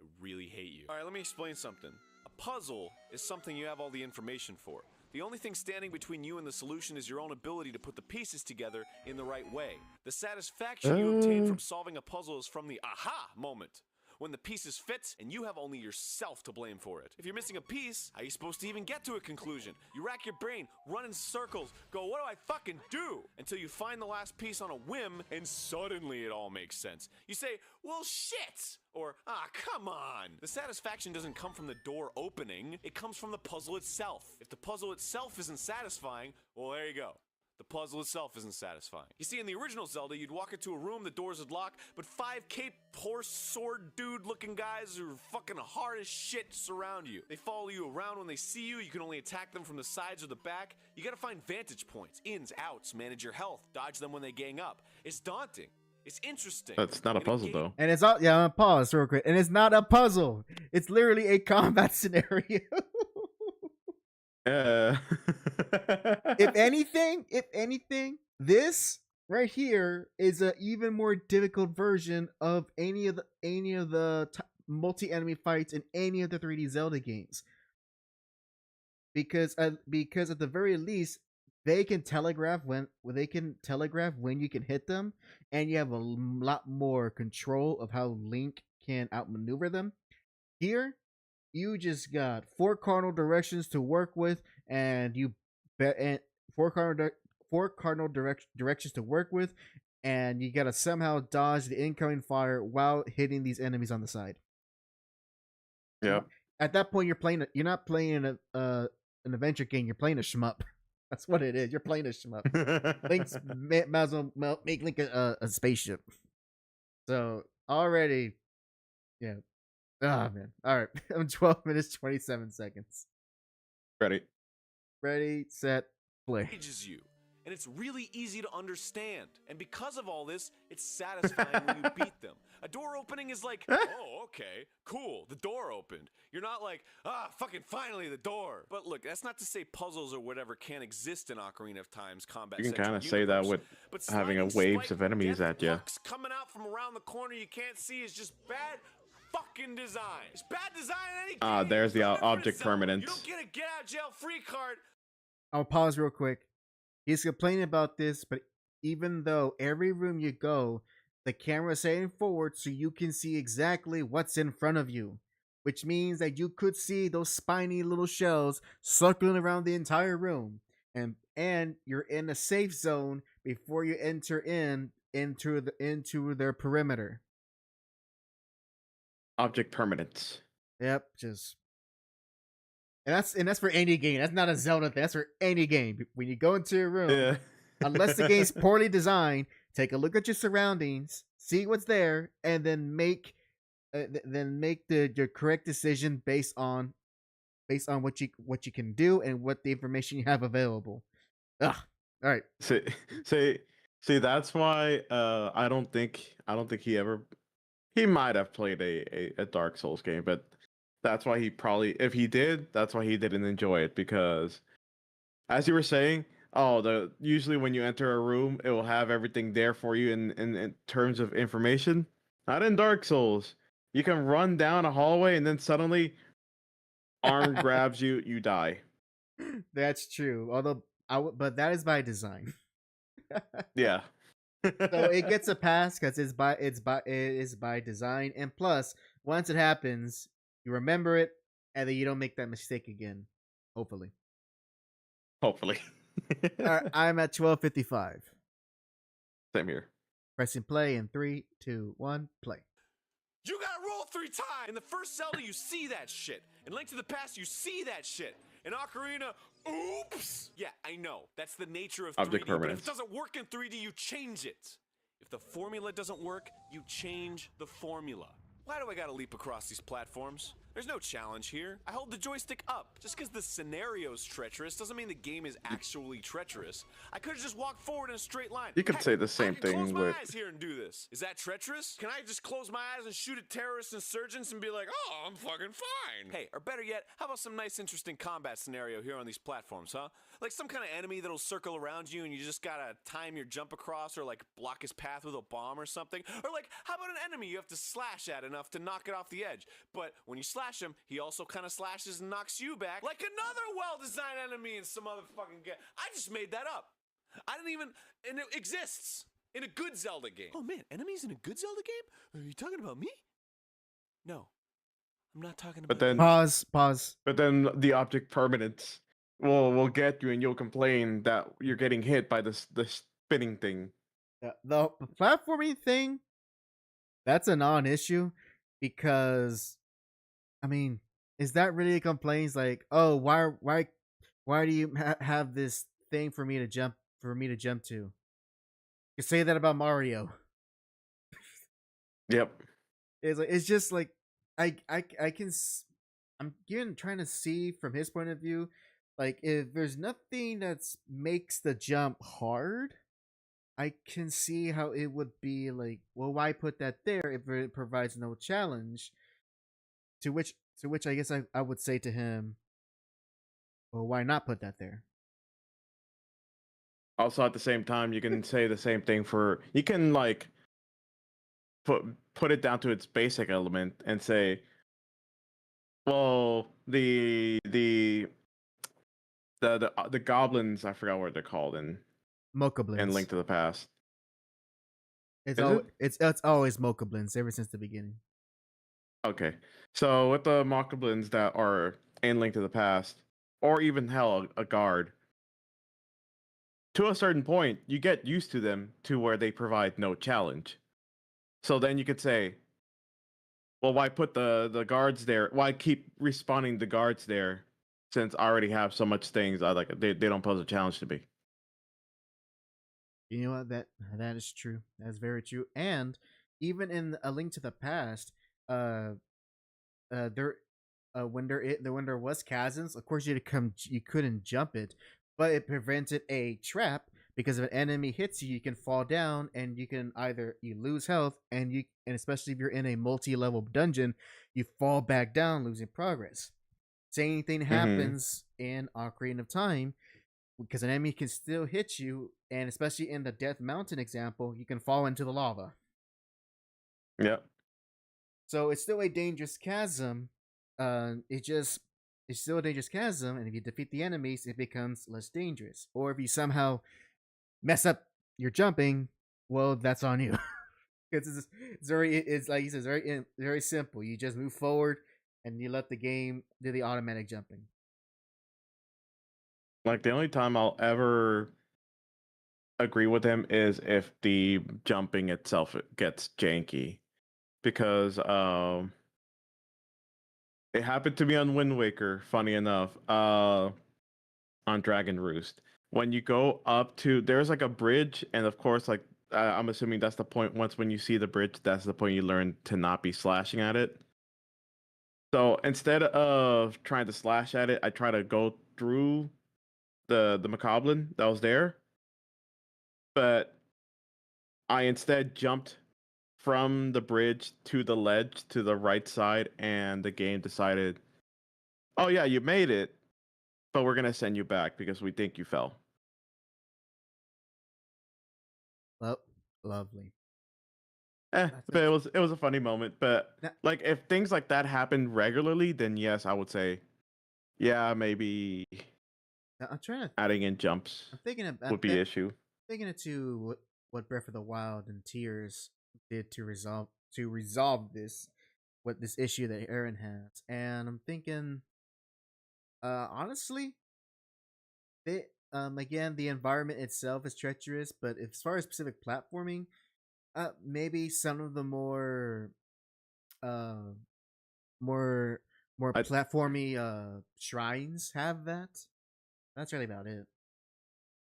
I really hate you. All right, let me explain something. A puzzle is something you have all the information for. The only thing standing between you and the solution is your own ability to put the pieces together in the right way. The satisfaction you obtain from solving a puzzle is from the aha moment, when the pieces fit and you have only yourself to blame for it. If you're missing a piece, how are you supposed to even get to a conclusion? You rack your brain, run in circles, go, what do I fucking do? Until you find the last piece on a whim, and suddenly it all makes sense. You say, well, shit! Or, come on! The satisfaction doesn't come from the door opening, it comes from the puzzle itself. If the puzzle itself isn't satisfying, well, there you go. The puzzle itself isn't satisfying. You see, in the original Zelda, you'd walk into a room, the doors would lock, but 5 cape horse sword dude looking guys who are fucking hard as shit surround you. They follow you around. When they see you, you can only attack them from the sides or the back. You gotta find vantage points, ins, outs, manage your health, dodge them when they gang up. It's daunting. It's interesting. That's not a puzzle though. And it's all, yeah, I'm gonna pause real quick. And it's not a puzzle. It's literally a combat scenario. Yeah. if anything, this right here is an even more difficult version of any of the multi-enemy fights in any of the 3D Zelda games. Because at the very least, they can telegraph when you can hit them, and you have a lot more control of how Link can outmaneuver them. Here, you just got 4 cardinal directions to work with, and four cardinal directions to work with, and you gotta somehow dodge the incoming fire while hitting these enemies on the side. Yeah. At that point, you're not playing an adventure game. You're playing a shmup. That's what it is. You're playing a shmup. Link's might as well make Link a spaceship. So already, yeah. Oh man. All right. I'm 12 minutes 27 seconds. Ready. Ready, set, play. Engages you. and it's really easy to understand. And because of all this, it's satisfying when you beat them. A door opening is like, oh, okay, cool, the door opened. You're not like, fucking finally the door. But look, that's not to say puzzles or whatever can't exist in Ocarina of Time's combat. You can kind of say that with having a waves of enemies at you. Coming out from around the corner you can't see is just bad fucking design. It's bad design in any game. There's the object permanence. You don't get a get out jail free card. I'll pause real quick. He's complaining about this, but even though every room you go, the camera's heading forward so you can see exactly what's in front of you, which means that you could see those spiny little shells circling around the entire room, and you're in a safe zone before you enter into their perimeter. Object permanence. Yep, and that's for any game. That's not a Zelda thing. That's for any game. When you go into a room, unless the game's poorly designed, take a look at your surroundings, see what's there, and then make your correct decision based on what you can do and what the information you have available. Ugh. All right. See, that's why I don't think he might have played a Dark Souls game, but that's why he probably, if he did, that's why he didn't enjoy it, because as you were saying, usually when you enter a room, it will have everything there for you in terms of information. Not in Dark Souls. You can run down a hallway and then suddenly arm grabs you, you die. That's true. But that is by design. Yeah. So it gets a pass because it is by design, and plus, once it happens, you remember it, and then you don't make that mistake again. Hopefully. All right, I'm at 12:55. Same here. Pressing play in 3, 2, 1, play. You gotta roll 3 times. In the first Zelda, you see that shit. In Link to the Past, you see that shit. In Ocarina, oops! Yeah, I know. That's the nature of 3D. Object permanence. But if it doesn't work in 3D, you change it. If the formula doesn't work, you change the formula. Why do I gotta leap across these platforms? There's no challenge here. I hold the joystick up. Just because the scenario's treacherous doesn't mean the game is actually treacherous. I could have just walked forward in a straight line. You could say the same thing close my with... eyes here and do this. Is that treacherous? Can I just close my eyes and shoot at terrorist insurgents and be like, oh, I'm fucking fine? Hey, or better yet, how about some nice, interesting combat scenario here on these platforms, huh? Like some kind of enemy that'll circle around you and you just gotta time your jump across, or like block his path with a bomb or something. Or like, how about an enemy you have to slash at enough to knock it off the edge? But when you slash him, he also kind of slashes and knocks you back like another well-designed enemy in some other fucking game. I just made that up. I didn't even... And it exists in a good Zelda game. Oh man, enemies in a good Zelda game? Are you talking about me? No. I'm not talking about... But then... Pause. But then the object permanence will get you, and you'll complain that you're getting hit by the spinning thing. Yeah, the platforming thing, that's a non-issue, because, I mean, is that really a complaint? It's like, oh, why do you have this thing for me to jump to? You say that about Mario. Yep. It's just like I'm trying to see from his point of view, like if there's nothing that makes the jump hard, I can see how it would be like, well, why put that there if it provides no challenge? To which I guess I would say to him, well, why not put that there? Also, at the same time, you can say the same thing for... You can, like, put it down to its basic element and say, well, the goblins, I forgot what they're called in Mochablins. Link to the Past. It's always Mochablins ever since the beginning. Okay, so with the Mochablins that are in Link to the Past, or even hell, a guard, to a certain point, you get used to them to where they provide no challenge. So then you could say, well, why put the guards there? Why keep respawning the guards there, since I already have so much things? They don't pose a challenge to me. You know what? That is true. That's very true. And even in A Link to the Past, when there was chasms, of course you couldn't jump it, but it prevented a trap because if an enemy hits you, you can fall down and you can either you lose health and especially if you're in a multi-level dungeon, you fall back down, losing progress. Same thing happens in Ocarina of Time because an enemy can still hit you, and especially in the Death Mountain example, you can fall into the lava. Yep. So it's still a dangerous chasm. It's still a dangerous chasm, and if you defeat the enemies, it becomes less dangerous. Or if you somehow mess up your jumping, well, that's on you. Because it's like he says, very simple. You just move forward and you let the game do the automatic jumping. Like the only time I'll ever agree with him is if the jumping itself gets janky, because it happened to me on Wind Waker. Funny enough, on Dragon Roost, when you go up to there's like a bridge, and of course, like I'm assuming that's the point. Once when you see the bridge, that's the point you learn to not be slashing at it. So instead of trying to slash at it, I try to go through the Macablin that was there, but I instead jumped from the bridge to the ledge to the right side, and the game decided, "Oh yeah, you made it, but we're gonna send you back because we think you fell." Well, lovely. But it was a funny moment. But Now, like, if things like that happen regularly, then yes, I would say, yeah, maybe I'm trying to. adding in jumps I'm thinking of. would be issue. Thinking into what Breath of the Wild and Tears did to resolve this issue that Arin has, and I'm thinking, honestly, again, the environment itself is treacherous, but as far as specific platforming, maybe some of the more uh more platformy shrines have that. That's really about it.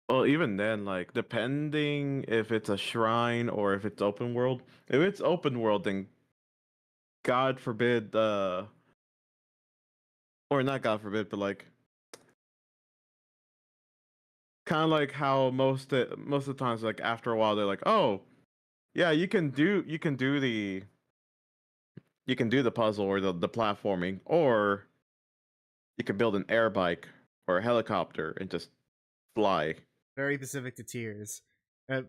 Well, even then, like, depending if it's a shrine or if it's open world. If it's open world, then God forbid, or not God forbid, but like, kind of like how most of the times, like after a while, they're like, oh, yeah, you can do the puzzle or the platforming, or you can build an air bike or a helicopter and just fly. Very specific to Tears. But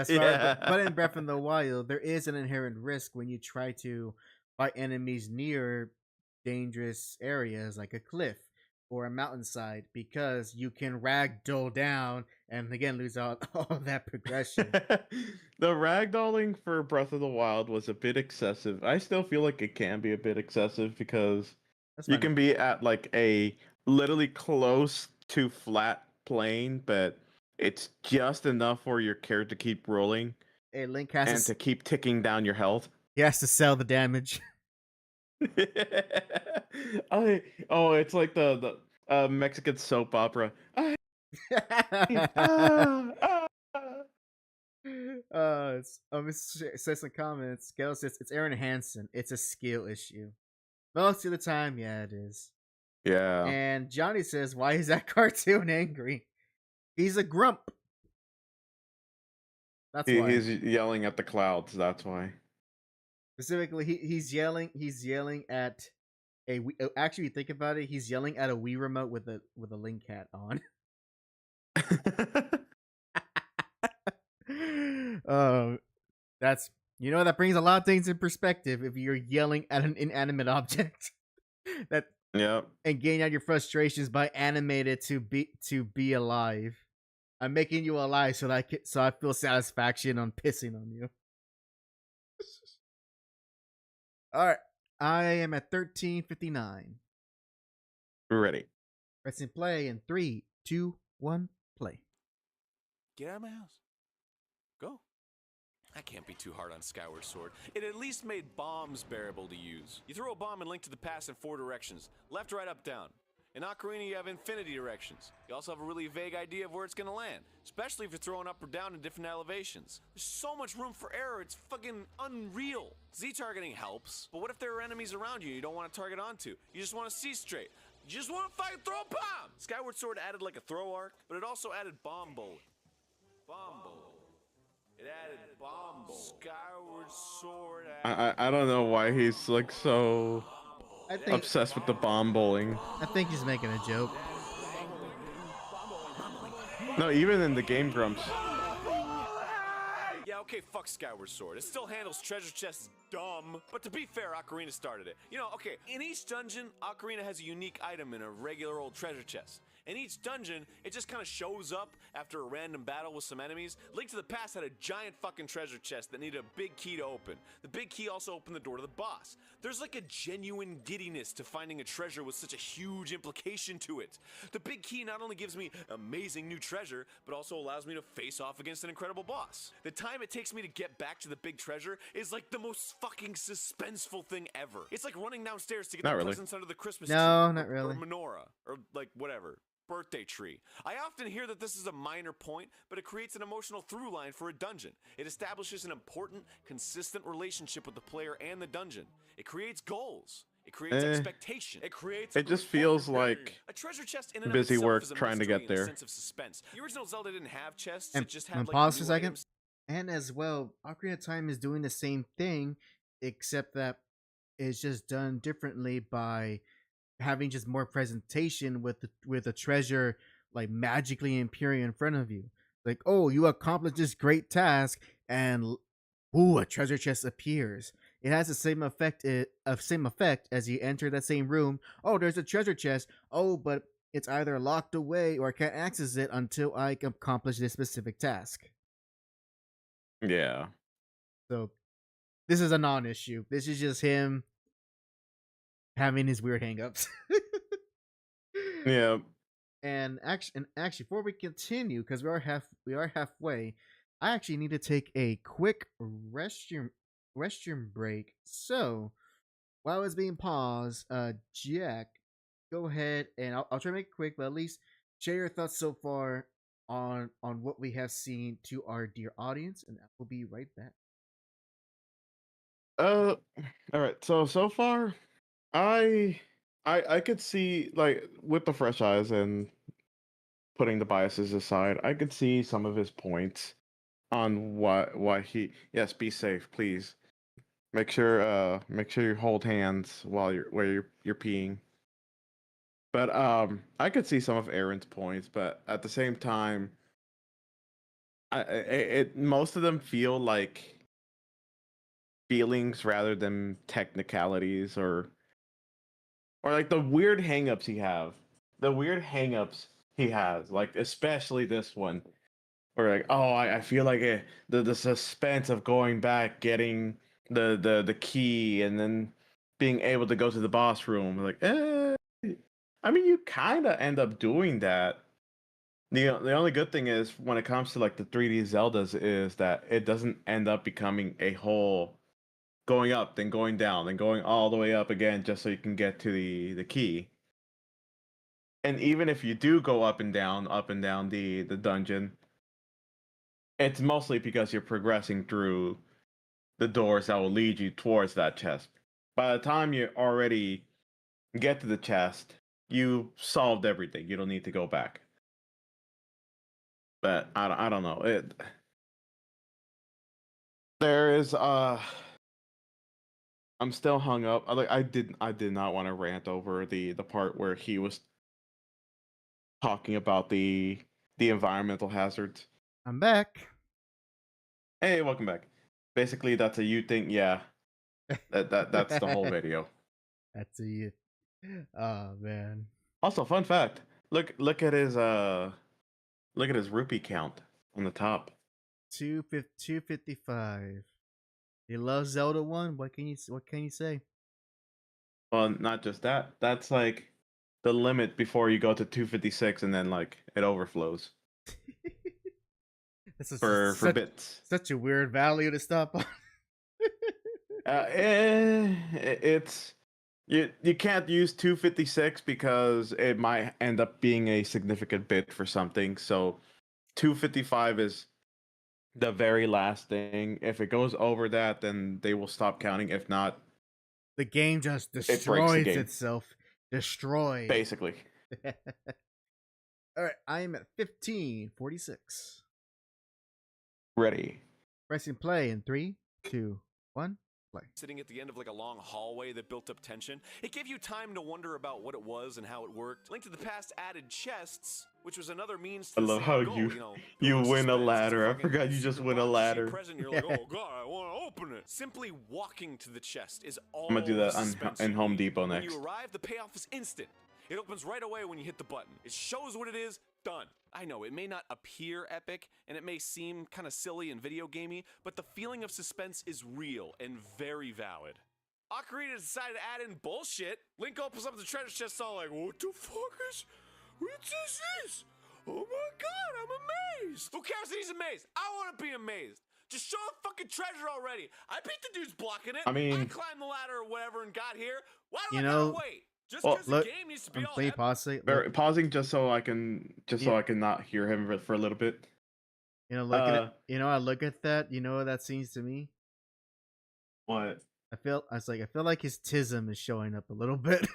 Yeah. but in Breath of the Wild, there is an inherent risk when you try to fight enemies near dangerous areas like a cliff or a mountainside, because you can ragdoll down and again lose all that progression. The ragdolling for Breath of the Wild was a bit excessive. I still feel like it can be a bit excessive because That's you fine. can be at like a literally close to flat plane, but it's just enough for your character to keep rolling Hey, Link and to keep ticking down your health. he has to sell the damage. It's like the Mexican soap opera. I'm say some comments. Gail says it's Arin Henson. It's a skill issue. Most of the time, yeah, it is. Yeah. And Johnny says, "Why is that cartoon angry? He's a grump." That's why. He's yelling at the clouds. That's why. Specifically, he's yelling. He's yelling at a. Actually, think about it. He's yelling at a Wii remote with a Link hat on. That's that brings a lot of things in perspective. If you're yelling at an inanimate object, that and getting out your frustrations by animated to be alive. I'm making you alive so that I feel satisfaction on pissing on you. All right, I am at 13:59. We're ready. Pressing play in 3, 2, 1, play. Get out of my house. Go. That can't be too hard on Skyward Sword. It at least made bombs bearable to use. You throw a bomb and Link to the Past in 4 directions. Left, right, up, down. In Ocarina, you have infinity directions. You also have a really vague idea of where it's going to land, especially if you're throwing up or down in different elevations. There's so much room for error, it's fucking unreal. Z-targeting helps, but what if there are enemies around you don't want to target onto? You just want to see straight. You just want to fight, throw a bomb. Skyward Sword added like a throw arc, but it also added bomb bowling. Bomb bowling. It added bomb bowling. Skyward Sword added I don't know why he's like so I think obsessed with the bomb bowling. he's making a joke. No, even in the Game Grumps. Yeah, okay, fuck Skyward Sword. It still handles treasure chests dumb. But to be fair, Ocarina started it. You know, okay, in each dungeon, Ocarina has a unique item in a regular old treasure chest. In each dungeon, it just kind of shows up after a random battle with some enemies. Link to the Past had a giant fucking treasure chest that needed a big key to open. The big key also opened the door to the boss. There's like a genuine giddiness to finding a treasure with such a huge implication to it. The big key not only gives me amazing new treasure, but also allows me to face off against an incredible boss. The time it takes me to get back to the big treasure is like the most fucking suspenseful thing ever. It's like running downstairs to get Not the really. presents under the Christmas No, tree. not really. Or menorah. Or like whatever. Birthday tree. I often hear that this is a minor point, but it creates an emotional through line for a dungeon. It establishes an important, consistent relationship with the player and the dungeon. It creates goals. It creates expectation. It creates. It just feels like a treasure chest in and busy of itself work is a trying to mystery get and a there. sense of suspense. The original Zelda didn't have chests. And, It just had like pause for new a second. items. And as well, Ocarina of Time is doing the same thing, except that it's just done differently by having just more presentation with a treasure like magically appearing in front of you. Like, oh, you accomplished this great task, and ooh, a treasure chest appears. It has the same effect as you enter that same room. Oh, there's a treasure chest. Oh, but it's either locked away or I can't access it until I accomplish this specific task. Yeah. So this is a non-issue. This is just him having his weird hangups. Yeah. And actually, before we continue, because we are halfway, I actually need to take a quick restroom break. So while it's being paused, Jack, go ahead and I'll try to make it quick, but at least share your thoughts so far on what we have seen to our dear audience, and I will be right back. All right. So far, I could see, like, with the fresh eyes and putting the biases aside, I could see some of his points on why he. Yes, be safe, please. Make sure you hold hands while you're peeing. But I could see some of Arin's points, but at the same time, most of them feel like feelings rather than technicalities, or like the weird hangups he has, like especially this one, or like, oh, I feel like the suspense of going back, getting the key, and then being able to go to the boss room, like, I mean, you kind of end up doing that. The only good thing is, when it comes to like the 3D Zeldas, is that it doesn't end up becoming a whole going up, then going down, then going all the way up again just so you can get to the key. And even if you do go up and down the dungeon, it's mostly because you're progressing through the doors that will lead you towards that chest. By the time you already get to the chest, you solved everything. You don't need to go back. But I don't know. There is I'm still hung up. I did not want to rant over the part where he was talking about the environmental hazards. I'm back. Hey, welcome back. Basically, that's a you thing. Yeah, that's the whole video. That's a oh man. Also, fun fact: look at his rupee count on the top. 255. He loves Zelda 1. What can you say? Well, not just that. That's like the limit before you go to 256, and then like it overflows. This is for bits. Such a weird value to stop on. It's you can't use 256 because it might end up being a significant bit for something. So 255 is the very last thing. If it goes over that, then they will stop counting. If not, The game just breaks the destroys game. itself. Destroyed. Basically. All right, I am at 1546. Ready. Pressing play in 3, 2, 1, play. Sitting at the end of like a long hallway that built up tension. It gave you time to wonder about what it was and how it worked. Link to the Past added chests, which was another means to I the love same how goal, you building win a suspense. It's ladder. I fucking forgot you just secret win a box you see ladder. present, you're like, oh god, I want to open it. Simply walking to the chest is all I'm gonna do that the suspense in you Home need. Depot When next. you arrive, the payoff is instant. It opens right away when you hit the button. It shows what it is, done. I know, it may not appear epic, and it may seem kind of silly and video gamey, but the feeling of suspense is real and very valid. Ocarina decided to add in bullshit. Link opens up the treasure chest all like, what the fuck is this? Oh my god, I'm amazed. Who cares that he's amazed? I want to be amazed. Just show the fucking treasure already. I beat the dudes blocking it. I mean- I climbed the ladder or whatever and got here. Why do You I know- gotta wait? Just Well, because the look, game needs to be I'm all playing epic. pause. Pausing just so I can so Yeah. I can not hear him for a little bit. Look at it. I look at that. You know what that seems to me? What? I feel like his tism is showing up a little bit.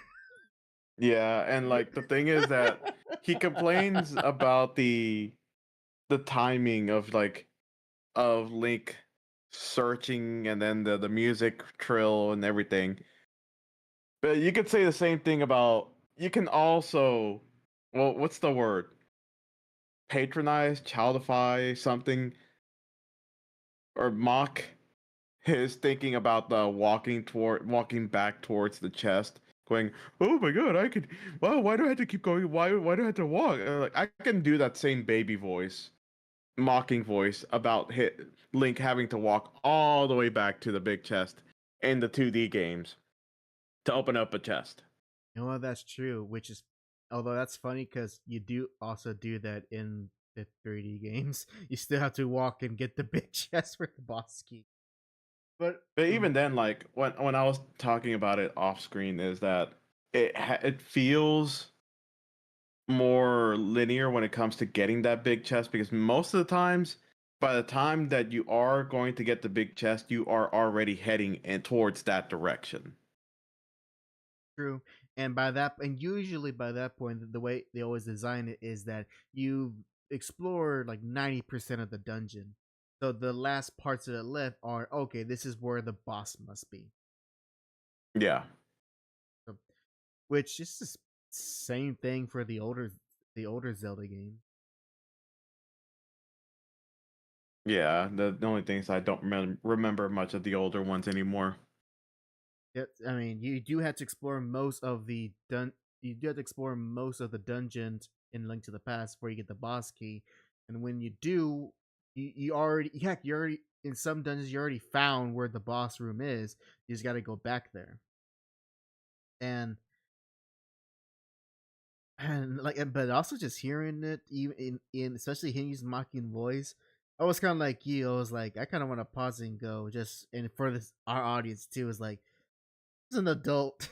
Yeah, and like the thing is that he complains about the timing of Link searching and then the music trill and everything. But you could say the same thing about you can also what's the word? Patronize, childify something or mock his thinking about the walking back towards the chest, going, "Oh my god, I could. Well, why do I have to keep going? Why do I have to walk?" Like I can do that same baby voice, mocking voice about Link having to walk all the way back to the big chest in the 2D games to open up a chest. You know what? That's true. Although that's funny because you do also do that in the 3D games. You still have to walk and get the big chest for the boss key. But even then, like when I was talking about it off screen, is that it feels more linear when it comes to getting that big chest, because most of the times, by the time that you are going to get the big chest, you are already heading towards that direction. True. And usually by that point, the way they always design it is that you explore like 90% of the dungeon. So the last parts that are left are, okay, this is where the boss must be. Yeah. Which is the same thing for the older Zelda game. Yeah, the only thing is I don't remember much of the older ones anymore. Yeah, I mean, you do have to explore most of the dungeons in Link to the Past before you get the boss key, and when you do, you already in some dungeons you already found where the boss room is. You just got to go back there, and but also just hearing it, even in especially him using mocking voice. I was kind of like you. I was like, I kind of want to pause and go and for our audience too is like, as an adult,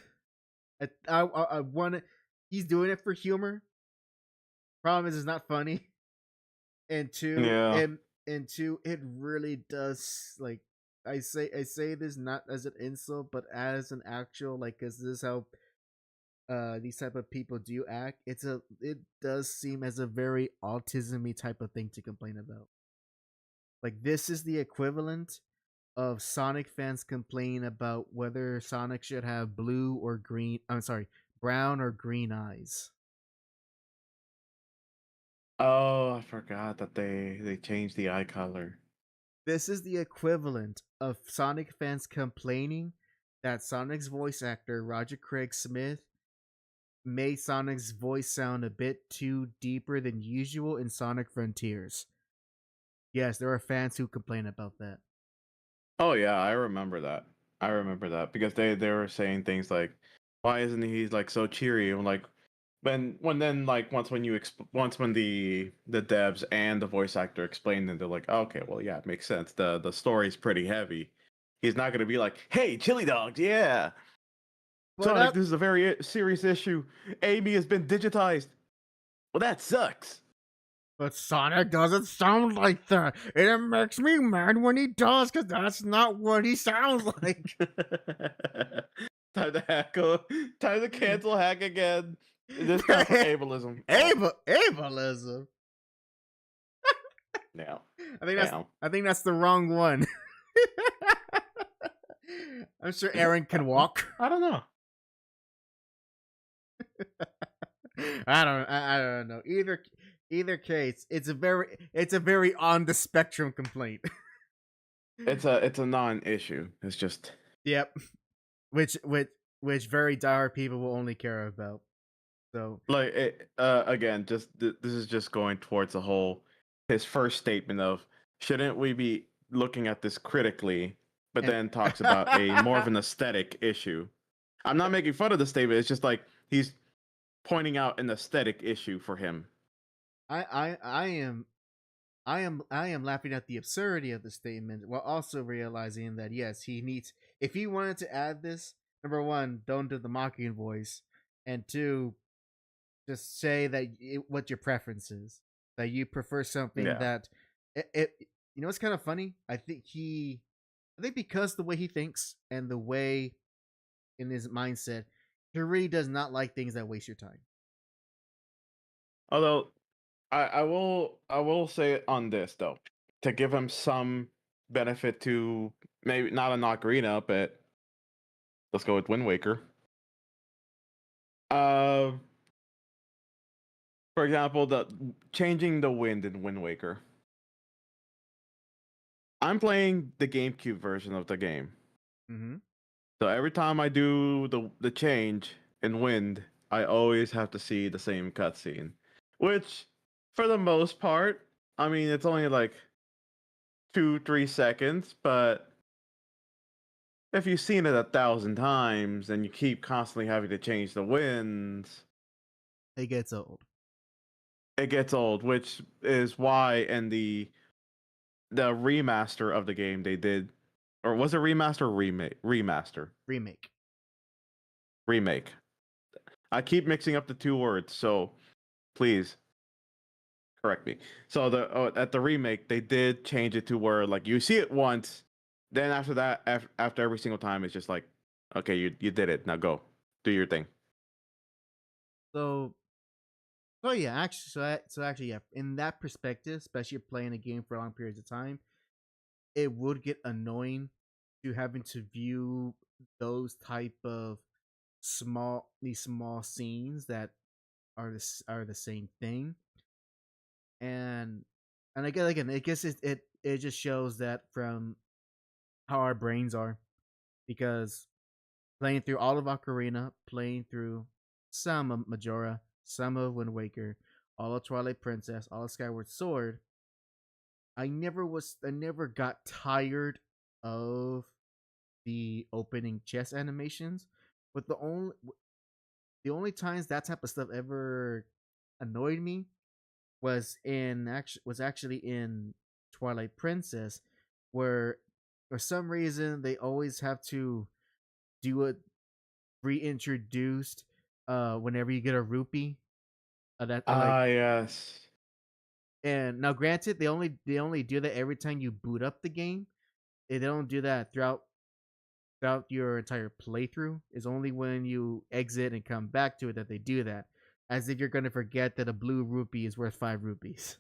I want to. He's doing it for humor. Problem is, it's not funny. And two, Yeah. and two, it really does. Like I say this not as an insult, but as an actual because this is how these type of people do act. It does seem as a very autism-y type of thing to complain about. Like this is the equivalent of Sonic fans complaining about whether Sonic should have blue or green. I'm sorry, brown or green eyes. Oh, I forgot that they changed the eye color. This is the equivalent of Sonic fans complaining that Sonic's voice actor Roger Craig Smith made Sonic's voice sound a bit too deeper than usual in Sonic Frontiers. Yes, there are fans who complain about that. Oh yeah, I remember that. Because they were saying things like, "Why isn't he like so cheery?" And like when the devs and the voice actor explained it, they're like, oh, "Okay, well yeah, it makes sense. The story's pretty heavy. He's not gonna be like, hey, chili dogs, yeah." Sonic, this is a very serious issue. Amy has been digitized. Well, that sucks. But Sonic doesn't sound like that. And it makes me mad when he does, because that's not what he sounds like. Time to hackle. Time to cancel hack again. This time for ableism. Ableism. Yeah. I think that's the wrong one. I'm sure Arin can walk. I don't know. I don't know. Either case, it's a very on the spectrum complaint. It's a non-issue. It's just Yep. Which very diehard people will only care about. So like again, just this is just going towards the whole his first statement of shouldn't we be looking at this critically, but then talks about a more of an aesthetic issue. I'm not making fun of the statement. It's just like he's pointing out an aesthetic issue for him. I am laughing at the absurdity of the statement while also realizing that yes, he needs, if he wanted to add this, number one, don't do the mocking voice, and two, just say that what your preference is, that you prefer something that it you know, it's kind of funny. I think because the way he thinks and the way in his mindset, he really does not like things that waste your time. Although I will say it on this though, to give him some benefit to maybe not an Ocarina, but let's go with Wind Waker. For example, the changing the wind in Wind Waker. I'm playing the GameCube version of the game. Mm-hmm. So every time I do the change in wind, I always have to see the same cutscene. Which, for the most part, I mean, it's only like 2-3 seconds, but if you've seen it 1,000 times and you keep constantly having to change the winds, it gets old. It gets old, which is why in the remaster of the game they did, or was it remaster or remake. I keep mixing up the two words, so please correct me. So at the remake they did change it to where like you see it once, then after that, after every single time, it's just like, okay, you did it, now go do your thing. So yeah, actually, yeah. In that perspective, especially playing a game for long periods of time, it would get annoying to having to view those type of small scenes that are the same thing. And again, I guess it just shows that from how our brains are, because playing through all of Ocarina, playing through some of Majora, some of Wind Waker, all of Twilight Princess, all of Skyward Sword, I never got tired of the opening chess animations, but the only times that type of stuff ever annoyed me was actually in Twilight Princess, where for some reason they always have to do it reintroduced whenever you get a rupee. Yes. And now, granted, they only do that every time you boot up the game. They don't do that throughout your entire playthrough. It's only when you exit and come back to it that they do that, as if you're going to forget that a blue rupee is worth 5 rupees.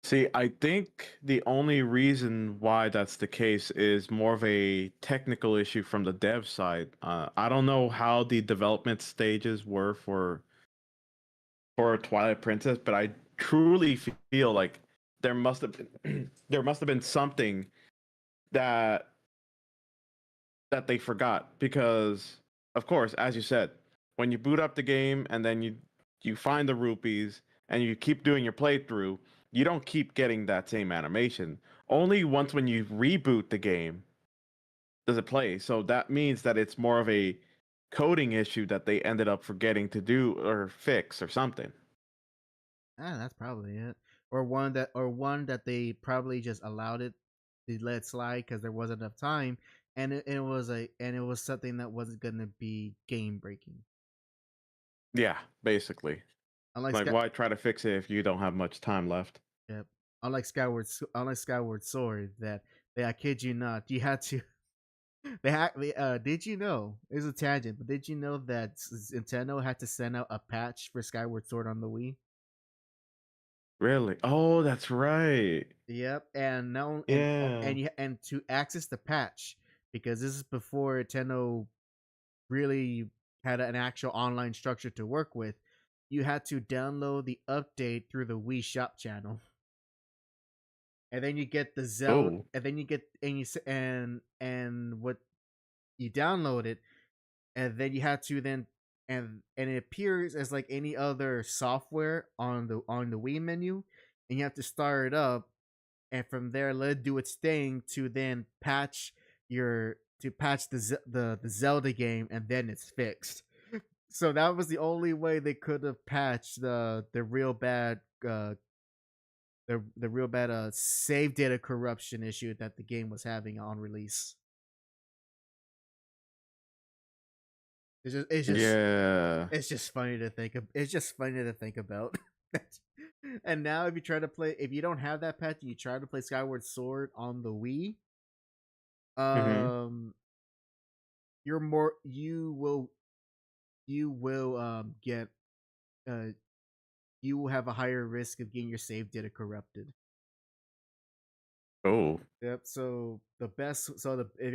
See, I think the only reason why that's the case is more of a technical issue from the dev side. I don't know how the development stages were for Twilight Princess, but I truly feel like there must have been something that they forgot, because of course, as you said, when you boot up the game and then you find the rupees and you keep doing your playthrough, you don't keep getting that same animation. Only once when you reboot the game does it play. So that means that it's more of a coding issue that they ended up forgetting to do or fix or something. That's probably it. Or one that they probably just allowed it to let it slide because there wasn't enough time, and it was something that wasn't gonna be game breaking. Yeah, basically. Unlike why try to fix it if you don't have much time left? Yep. Unlike Skyward Sword, that I kid you not, you had to Did you know? It's a tangent, but did you know that Nintendo had to send out a patch for Skyward Sword on the Wii? Really? Oh, that's right. Yep, and now Yeah. and to access the patch, because this is before Nintendo really had an actual online structure to work with, you had to download the update through the Wii Shop channel, and then you get the Zelda, Oh. and then you get and what you download it, and then you had to then and it appears as like any other software on the Wii menu, and you have to start it up, and from there let it do its thing to then patch the Zelda game, and then it's fixed. So that was the only way they could have patched the real bad the real bad save data corruption issue that the game was having on release. Yeah. It's just funny to think of. It's just funny to think about. And now, if you don't have that patch, and you try to play Skyward Sword on the Wii, Mhm. you're more you will get you will have a higher risk of getting your save data corrupted. Oh. Yep. If you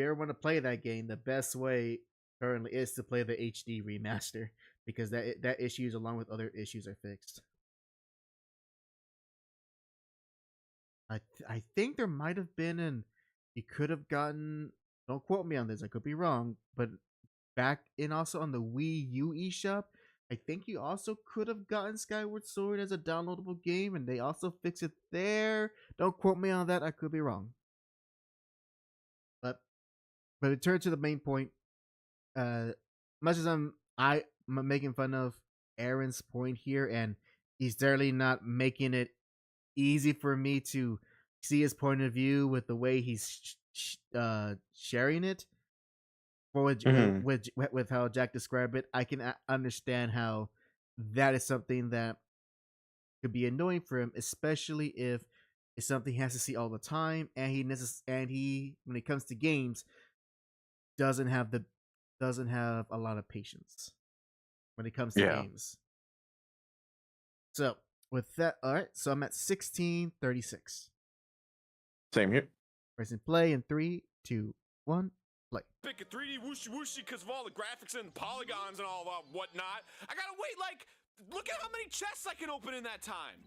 ever want to play that game, the best way currently is to play the HD remaster, because that issues along with other issues are fixed. I think there might have been you could have gotten, don't quote me on this, I could be wrong, but back in also on the Wii U eShop, I think you also could have gotten Skyward Sword as a downloadable game, and they also fixed it there. Don't quote me on that, I could be wrong. But to turn to the main point, much as I'm making fun of Aaron's point here, and he's certainly not making it easy for me to see his point of view with the way he's sharing it. Mhm. With how Jack described it, I can understand how that is something that could be annoying for him, especially if it's something he has to see all the time, and he when it comes to games doesn't have a lot of patience when it comes to Yeah. games. So with that, all right. So I'm at 1636. Same here. Pressing play in 3, 2, 1, play. Pick a 3D whooshy whooshy because of all the graphics and polygons and all that whatnot. I gotta wait look at how many chests I can open in that time.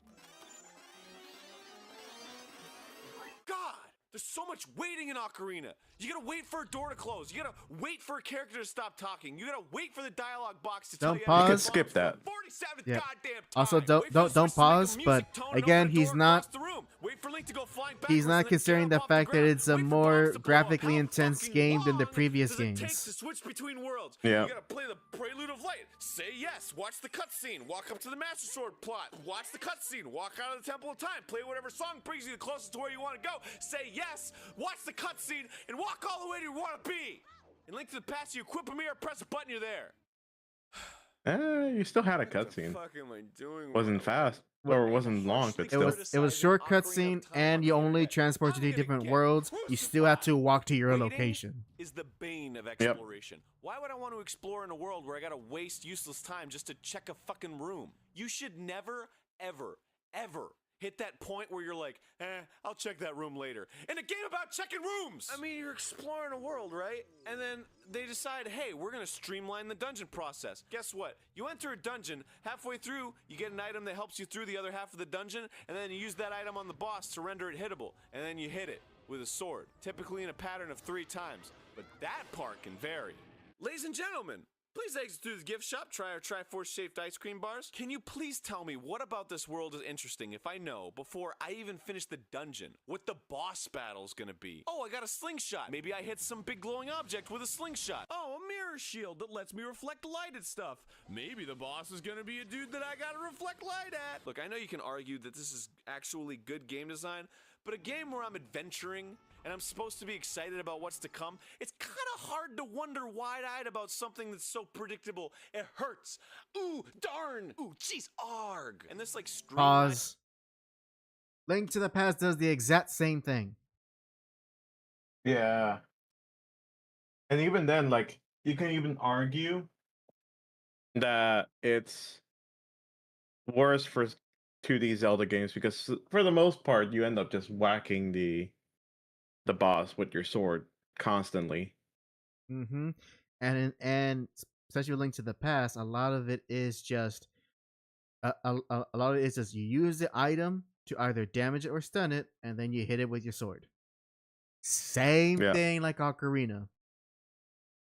God, there's so much waiting in Ocarina. You gotta wait for a door to close. You gotta wait for a character to stop talking. You gotta wait for the dialogue box to tell Don't you. pause. You could skip that. 47th Yep. goddamn time. Also, don't Wait for the don't switch to make a pause. music But tone and again, open a door he's not across the room. Wait for Link to go flying he's backwards not and then considering jump the off fact that ground. it's a Wait for more bombs to blow up. graphically How intense fucking game than the long previous does it take games. to switch between worlds? Yeah. You gotta play the Prelude of Light. Say yes. Watch the cutscene. Walk up to the Master Sword plot. Watch the cutscene. Walk out of the Temple of Time. Play whatever song brings you the closest to where you want to go. Say yes. Watch the cutscene and walk all the way to where you want to be. In Link to the Past, you equip a mirror, press a button, you're there. You still had a What the cutscene. fuck am I doing? Wasn't fast or wasn't long, but It still. was short cutscene, and you only transport to the different worlds. You still have to walk to your Waiting location. is the bane of exploration. Why would I want to explore in a world where I gotta waste useless time just to check a fucking room? You should never, ever, ever hit that point where you're like, I'll check that room later. In a game about checking rooms! I mean, you're exploring a world, right? And then they decide, hey, we're gonna streamline the dungeon process. Guess what? You enter a dungeon, halfway through, you get an item that helps you through the other half of the dungeon, and then you use that item on the boss to render it hittable. And then you hit it with a sword, typically in a pattern of 3 times. But that part can vary. Ladies and gentlemen, please exit through the gift shop, try our Triforce shaped ice cream bars. Can you please tell me what about this world is interesting if I know, before I even finish the dungeon, what the boss battle's gonna be? Oh, I got a slingshot. Maybe I hit some big glowing object with a slingshot. Oh, a mirror shield that lets me reflect light at stuff. Maybe the boss is gonna be a dude that I gotta reflect light at. Look, I know you can argue that this is actually good game design, but a game where I'm adventuring and I'm supposed to be excited about what's to come, it's kind of hard to wonder wide-eyed about something that's so predictable. It hurts. Ooh, darn. Ooh, jeez, arg. And this like Pause. Link to the Past does the exact same thing. Yeah. And even then, like you can even argue that it's worse for 2D Zelda games because for the most part you end up just whacking the boss with your sword constantly. Mm-hmm. And especially with Link to the Past, a lot of it is just a lot of it is just you use the item to either damage it or stun it, and then you hit it with your sword. Same Yeah. thing like Ocarina.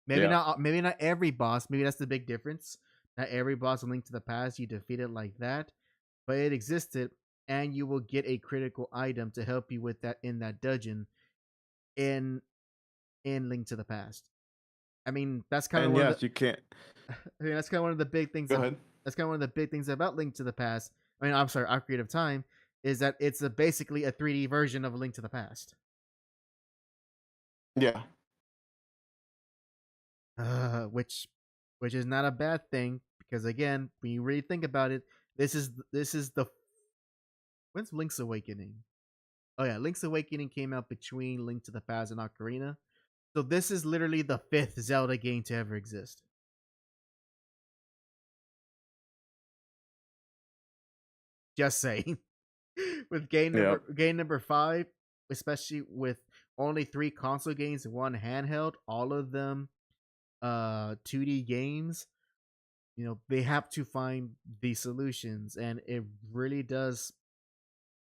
Yeah. Maybe not every boss. Maybe that's the big difference. Not every boss in Link to the Past you defeat it like that, but it existed, and you will get a critical item to help you with that in that dungeon in Link to the Past. I mean, that's kind of And one of yes, the. you can't. I mean, that's kind of one of the big things. Go ahead. That's kind of one of the big things about Link to the Past. I mean, I'm sorry, Ocarina of Time is that it's basically a 3D version of a Link to the Past. Yeah. Which is not a bad thing because again, when you really think about it, this is the when's Link's Awakening? Oh yeah, Link's Awakening came out between Link to the Past and Ocarina. So this is literally the 5th Zelda game to ever exist. Just saying. With game number 5, especially with only 3 console games and 1 handheld, all of them 2D games, you know, they have to find the solutions, and it really does.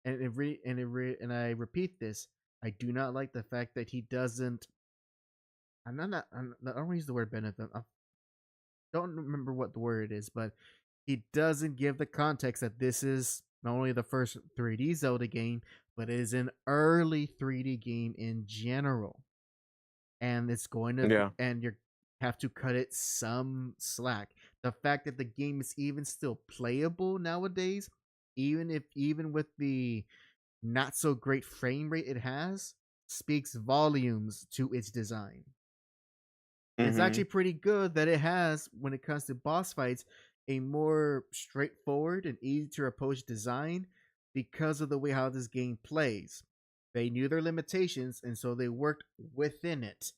And I repeat this, I do not like the fact that he doesn't. I don't want to use the word benefit. I don't remember what the word is, but he doesn't give the context that this is not only the first 3D Zelda game, but it is an early 3D game in general, and it's going to Yeah. and you have to cut it some slack. The fact that the game is even still playable nowadays, even with the not so great frame rate it has, speaks volumes to its design. It's actually pretty good that it has, when it comes to boss fights, a more straightforward and easy to approach design because of the way how this game plays. They knew their limitations, and so they worked within it.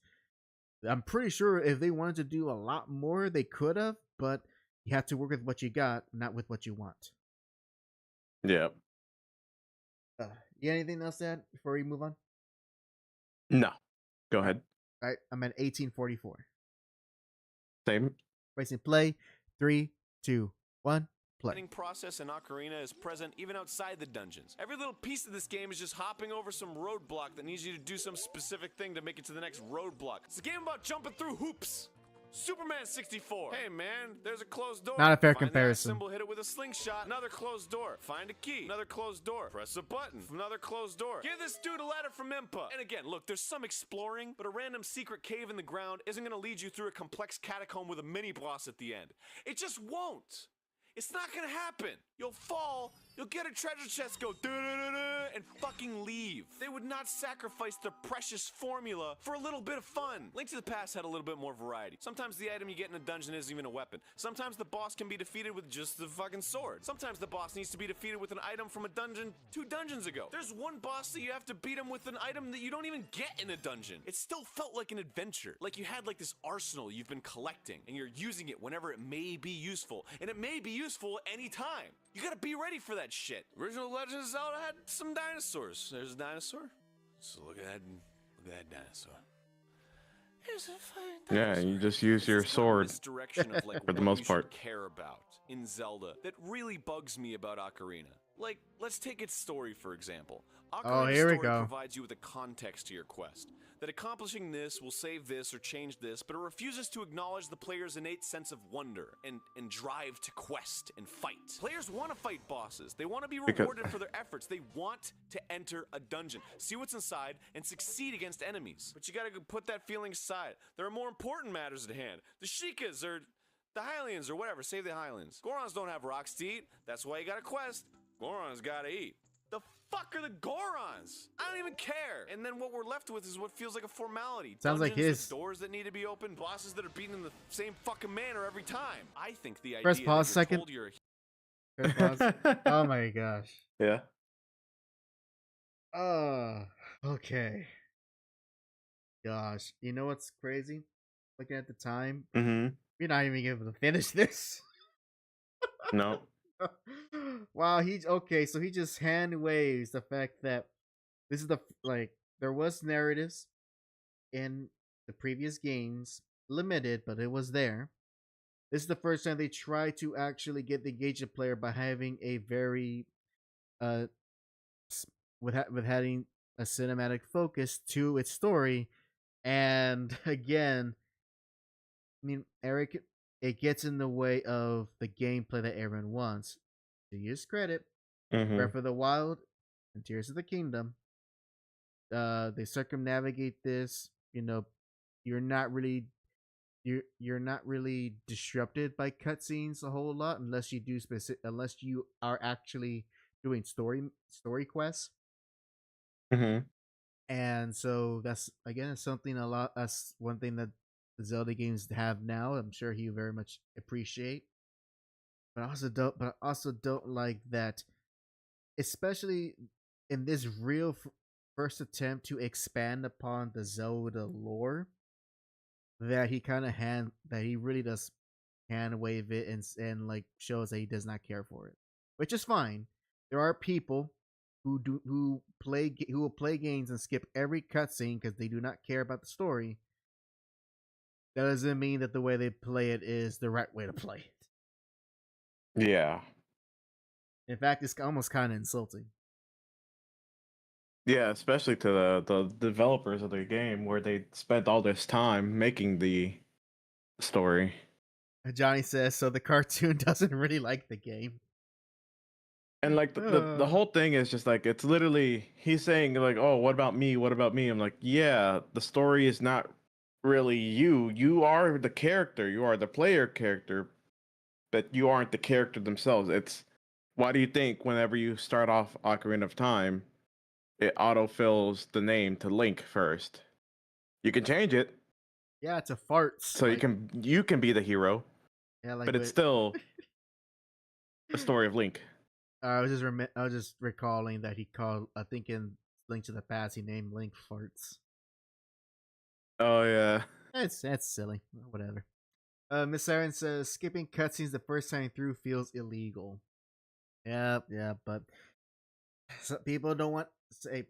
I'm pretty sure if they wanted to do a lot more, they could have, but you have to work with what you got, not with what you want. Yeah. You got anything else to add before we move on? No. Go ahead. All right, I'm at 1844. Same. Racing play. 3, 2, 1, play. The process in Ocarina is present even outside the dungeons. Every little piece of this game is just hopping over some roadblock that needs you to do some specific thing to make it to the next roadblock. It's a game about jumping through hoops. Superman 64. Hey man, there's a closed door. Not a fair Find comparison. The symbol, hit it with a slingshot. Another closed door. Find a key. Another closed door. Press a button. Another closed door. Give this dude a letter from Impa. And again, look, there's some exploring, but a random secret cave in the ground isn't gonna lead you through a complex catacomb with a mini boss at the end. It just won't. It's not gonna happen. You'll fall, you'll get a treasure chest, go da-da-da-da, and fucking leave. They would not sacrifice their precious formula for a little bit of fun. Link to the Past had a little bit more variety. Sometimes the item you get in a dungeon isn't even a weapon. Sometimes the boss can be defeated with just the fucking sword. Sometimes the boss needs to be defeated with an item from a dungeon 2 dungeons ago. There's one boss that you have to beat him with an item that you don't even get in a dungeon. It still felt like an adventure. Like you had like this arsenal you've been collecting, and you're using it whenever it may be useful. And it may be useful anytime. You gotta be ready for that shit. Original Legend of Zelda had some dinosaurs. There's a dinosaur. So look at that dinosaur. Here's a fine Yeah, dinosaur. you just use your It's sword misdirection of like for the what most you part. should care about in Zelda that really bugs me about Ocarina. Like, let's take its story for example. Ocarina's here we story go. provides you with a context to your quest. That accomplishing this will save this or change this, but it refuses to acknowledge the player's innate sense of wonder and drive to quest and fight. Players want to fight bosses. They want to be rewarded for their efforts. They want to enter a dungeon, see what's inside, and succeed against enemies. But you gotta put that feeling aside. There are more important matters at hand. The Sheikahs or the Hylians or whatever. Save the Hylians. Gorons don't have rocks to eat. That's why you gotta quest. Gorons gotta eat. The fuck are the Gorons? I don't even care. And then what we're left with is what feels like a formality. Sounds like Dungeons with his. doors that need to be opened, bosses that are beaten in the same fucking manner every time. I think the idea Press that pause you're second. told you're Oh my gosh. Yeah. Okay. Gosh, you know what's crazy? looking at the time, Mm-hmm. we're not even able to finish this. No. Wow, he's okay. So he just hand waves the fact that this is the like there was narratives in the previous games, limited, but it was there. This is the first time they try to actually get the engagement player by having a very uh with having a cinematic focus to its story. And again, I mean, Eric, it gets in the way of the gameplay that everyone wants. To his credit, Mm-hmm. Breath of the Wild and Tears of the Kingdom, they circumnavigate this. You know, you're not really you're not really disrupted by cutscenes a whole lot unless you are actually doing story quests. Mm-hmm. And so that's again something a lot. That's one thing that the Zelda games have now. I'm sure he very much appreciate. But I also don't. But I also don't like that, especially in this real first attempt to expand upon the Zelda lore. That he really does hand wave it and like shows that he does not care for it, which is fine. There are people who will play games and skip every cutscene because they do not care about the story. That doesn't mean that the way they play it is the right way to play it. Yeah. In fact, it's almost kind of insulting. Yeah, especially to the developers of the game where they spent all this time making the story. Johnny says so. The cartoon doesn't really like the game. And like the whole thing is just like it's literally he's saying like, "Oh, what about me? What about me?" I'm like, "Yeah, the story is not really you. You are the character. You are the player character, but you aren't the character themselves. It's why do you think whenever you start off Ocarina of Time, it autofills the name to Link first? You can change it Yeah, it's a farts. so Like, you can be the hero, yeah, like but it's still the story of Link." I was just recalling that he called. I think in Link to the Past, he named Link farts. Oh yeah. That's silly. Whatever. Miss Aaron says skipping cutscenes the first time through feels illegal. Yeah, but some people don't want say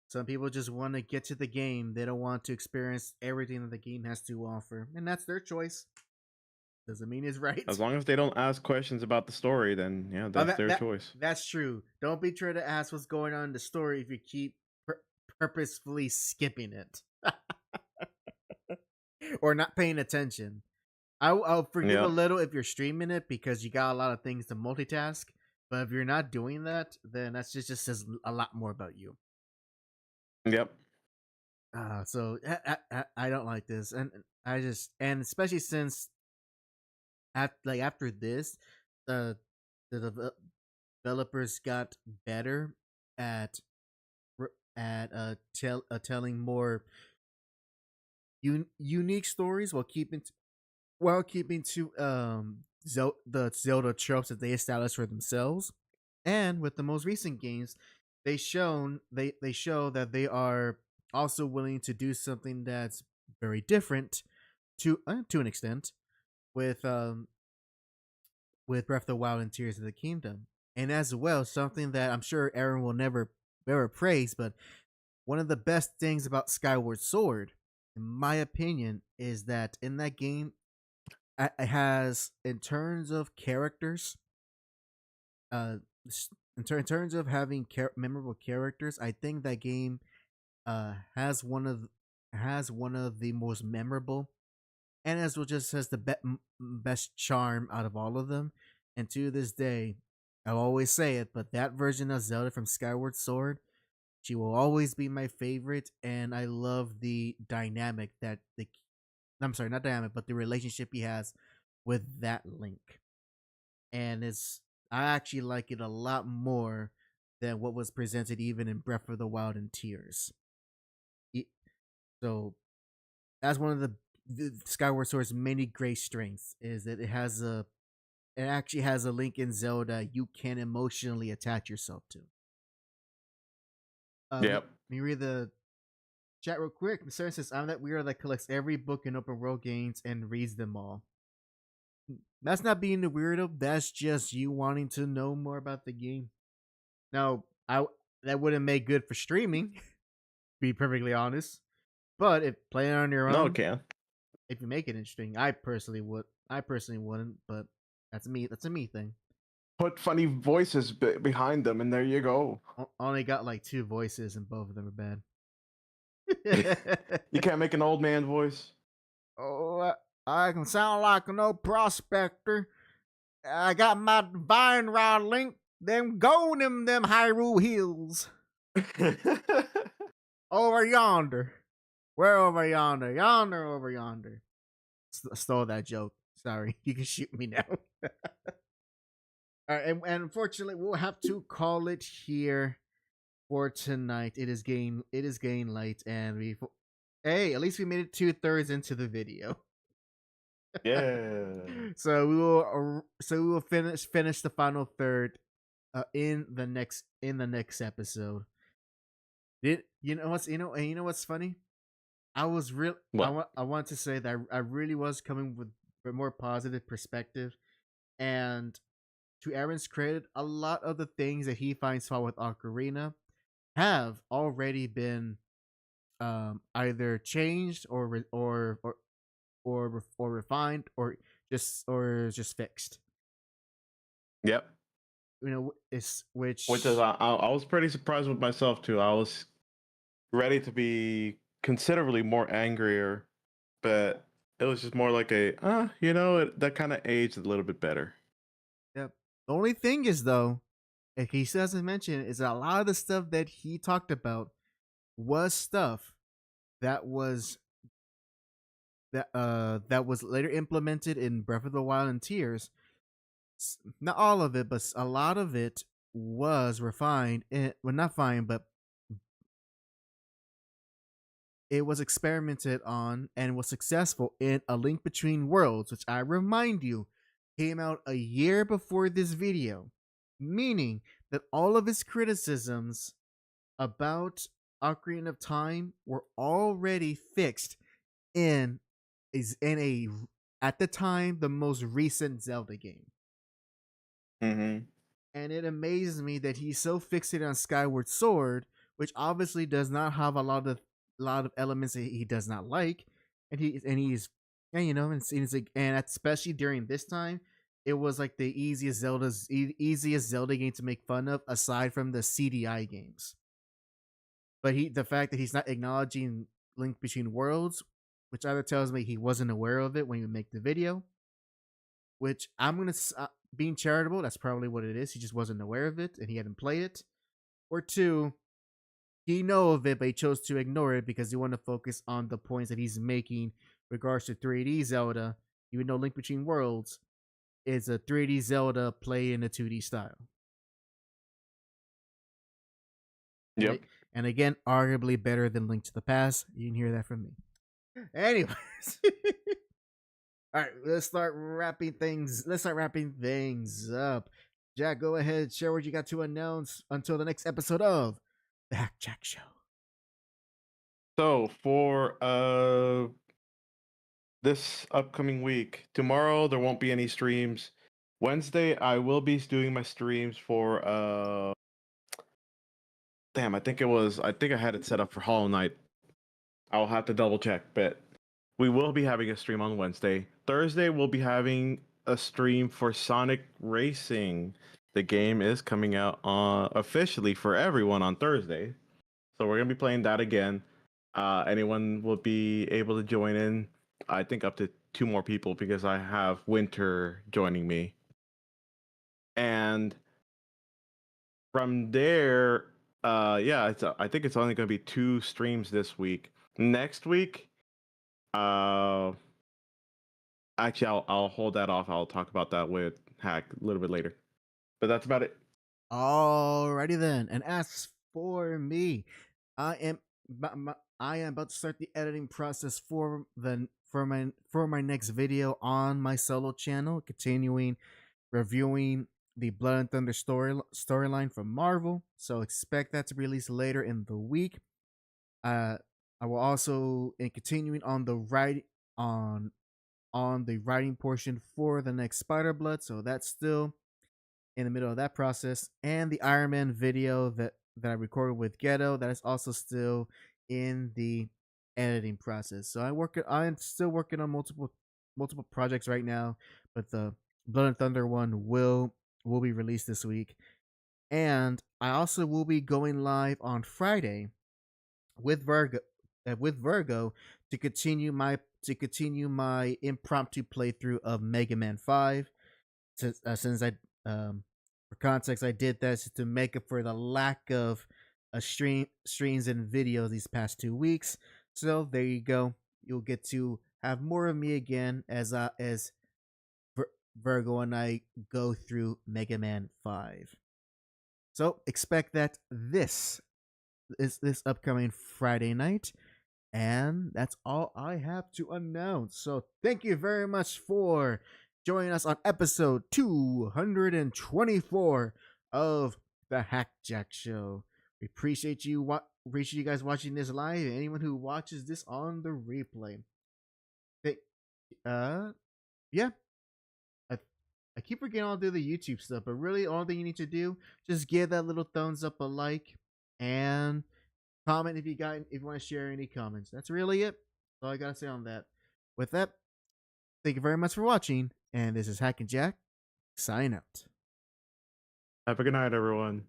some people just want to get to the game. They don't want to experience everything that the game has to offer, and that's their choice. Doesn't mean it's right. As long as they don't ask questions about the story, then yeah, that's their choice. That's true. Don't be trying to ask what's going on in the story if you keep purposefully skipping it or not paying attention. I'll forgive a little if you're streaming it because you got a lot of things to multitask. But if you're not doing that, then that's just says a lot more about you. Yep. So I don't like this, and especially since after this, the developers got better at telling more unique stories while keeping to the Zelda tropes that they established for themselves. And with the most recent games, they show that they are also willing to do something that's very different to an extent with Breath of the Wild and Tears of the Kingdom. And as well, something that I'm sure Aaron will never praise, but one of the best things about Skyward Sword, in my opinion, is that in that game, it has, in terms of characters, in terms of having memorable characters, I think that game has one of the most memorable, and as well just has the best charm out of all of them. And to this day, I'll always say it, but that version of Zelda from Skyward Sword, she will always be my favorite, and I love the dynamic that I'm sorry, not dynamic, but the relationship he has with that Link. And I actually like it a lot more than what was presented even in Breath of the Wild and Tears. So that's one of the Skyward Sword's many great strengths is that it actually has a Link in Zelda you can emotionally attach yourself to. Yep. Let me read the Chat real quick. The Sarah says, I'm that weirdo that collects every book in open world games and reads them all. That's not being the weirdo. That's just you wanting to know more about the game. Now, that wouldn't make good for streaming, to be perfectly honest. But if playing on your own, No, it can. if you make it interesting, I personally wouldn't. But that's me. That's a me thing. Put funny voices behind them, and there you go. Only got like 2 voices, and both of them are bad. You can't make an old man voice. Oh, I can sound like an old prospector. I got my divine rod link. Them go them Hyrule hills over yonder. Where over yonder? Yonder over yonder. Stole that joke. Sorry, you can shoot me now. All right, and unfortunately, we'll have to call it here for tonight. It is getting late, and hey, at least we made it 2/3 into the video. Yeah. So we will finish the final third in the next episode. You know what's funny? I was real. I want to say that I really was coming with a more positive perspective, and to Arin's credit, a lot of the things that he finds fault with Ocarina have already been either changed or refined or just fixed. Yep. You know, which is I was pretty surprised with myself too. I was ready to be considerably more angrier, but it was just more like that kind of aged a little bit better. Yep. The only thing is though, like he doesn't mention, is a lot of the stuff that he talked about was stuff that was later implemented in Breath of the Wild and Tears. Not all of it, but a lot of it was refined. Not fine, but it was experimented on and was successful in A Link Between Worlds, which I remind you came out a year before this video, meaning that all of his criticisms about Ocarina of Time were already fixed in a at the time the most recent Zelda game. Mm-hmm. And it amazes me that he's so fixated on Skyward Sword, which obviously does not have a lot of elements that he does not like, and especially during this time, it was like the easiest Zelda game to make fun of aside from the CDI games. But the fact that he's not acknowledging Link Between Worlds, which either tells me he wasn't aware of it when he would make the video, which I'm gonna being charitable, that's probably what it is. He just wasn't aware of it and he hadn't played it. Or 2, he know of it, but he chose to ignore it because he wanted to focus on the points that he's making regards to 3D Zelda, even though Link Between Worlds is a 3D Zelda play in a 2D style. Yep. And again, arguably better than Link to the Past. You can hear that from me. Anyways. All right, let's start wrapping things up. Jack, go ahead, share what you got to announce until the next episode of the HAC JAC Show. So for this upcoming week, tomorrow there won't be any streams. Wednesday I will be doing my streams for I think I had it set up for Hollow Knight. I'll have to double check, but we will be having a stream on Wednesday. Thursday we'll be having a stream for Sonic Racing. The game is coming out officially for everyone on Thursday. So we're going to be playing that again. Anyone will be able to join in. I think up to 2 more people because I have Winter joining me. And from there, I think it's only going to be 2 streams this week. Next week, actually, I'll hold that off. I'll talk about that with Hack a little bit later. But that's about it. Alrighty then. And as for me, I am about to start the editing process for my next video on my solo channel, continuing reviewing the Blood and Thunder storyline from Marvel. So expect that to release later in the week. I will also, in continuing on the writing portion for the next Spider Blood, so that's still in the middle of that process, and the Iron Man video that I recorded with Ghetto, that is also still in the editing process. So I'm still working on multiple projects right now, but the Blood and Thunder one will be released this week. And I also will be going live on Friday with Virgo to continue my impromptu playthrough of Mega Man 5. Since I for context, I did that to make up for the lack of streams and videos these past 2 weeks. So there you go. You'll get to have more of me again as Virgo and I go through Mega Man 5. So expect that this upcoming Friday night. And that's all I have to announce. So thank you very much for joining us on episode 224 of the HAC JAC Show. We appreciate you guys watching this live, and anyone who watches this on the replay. Yeah. I keep forgetting I'll do the YouTube stuff, but really all thing you need to do, just give that little thumbs up, a like, and comment if you want to share any comments. That's really it. That's all I gotta say on that. With that, thank you very much for watching, and this is HAC and JAC. Sign out. Have a good night, everyone.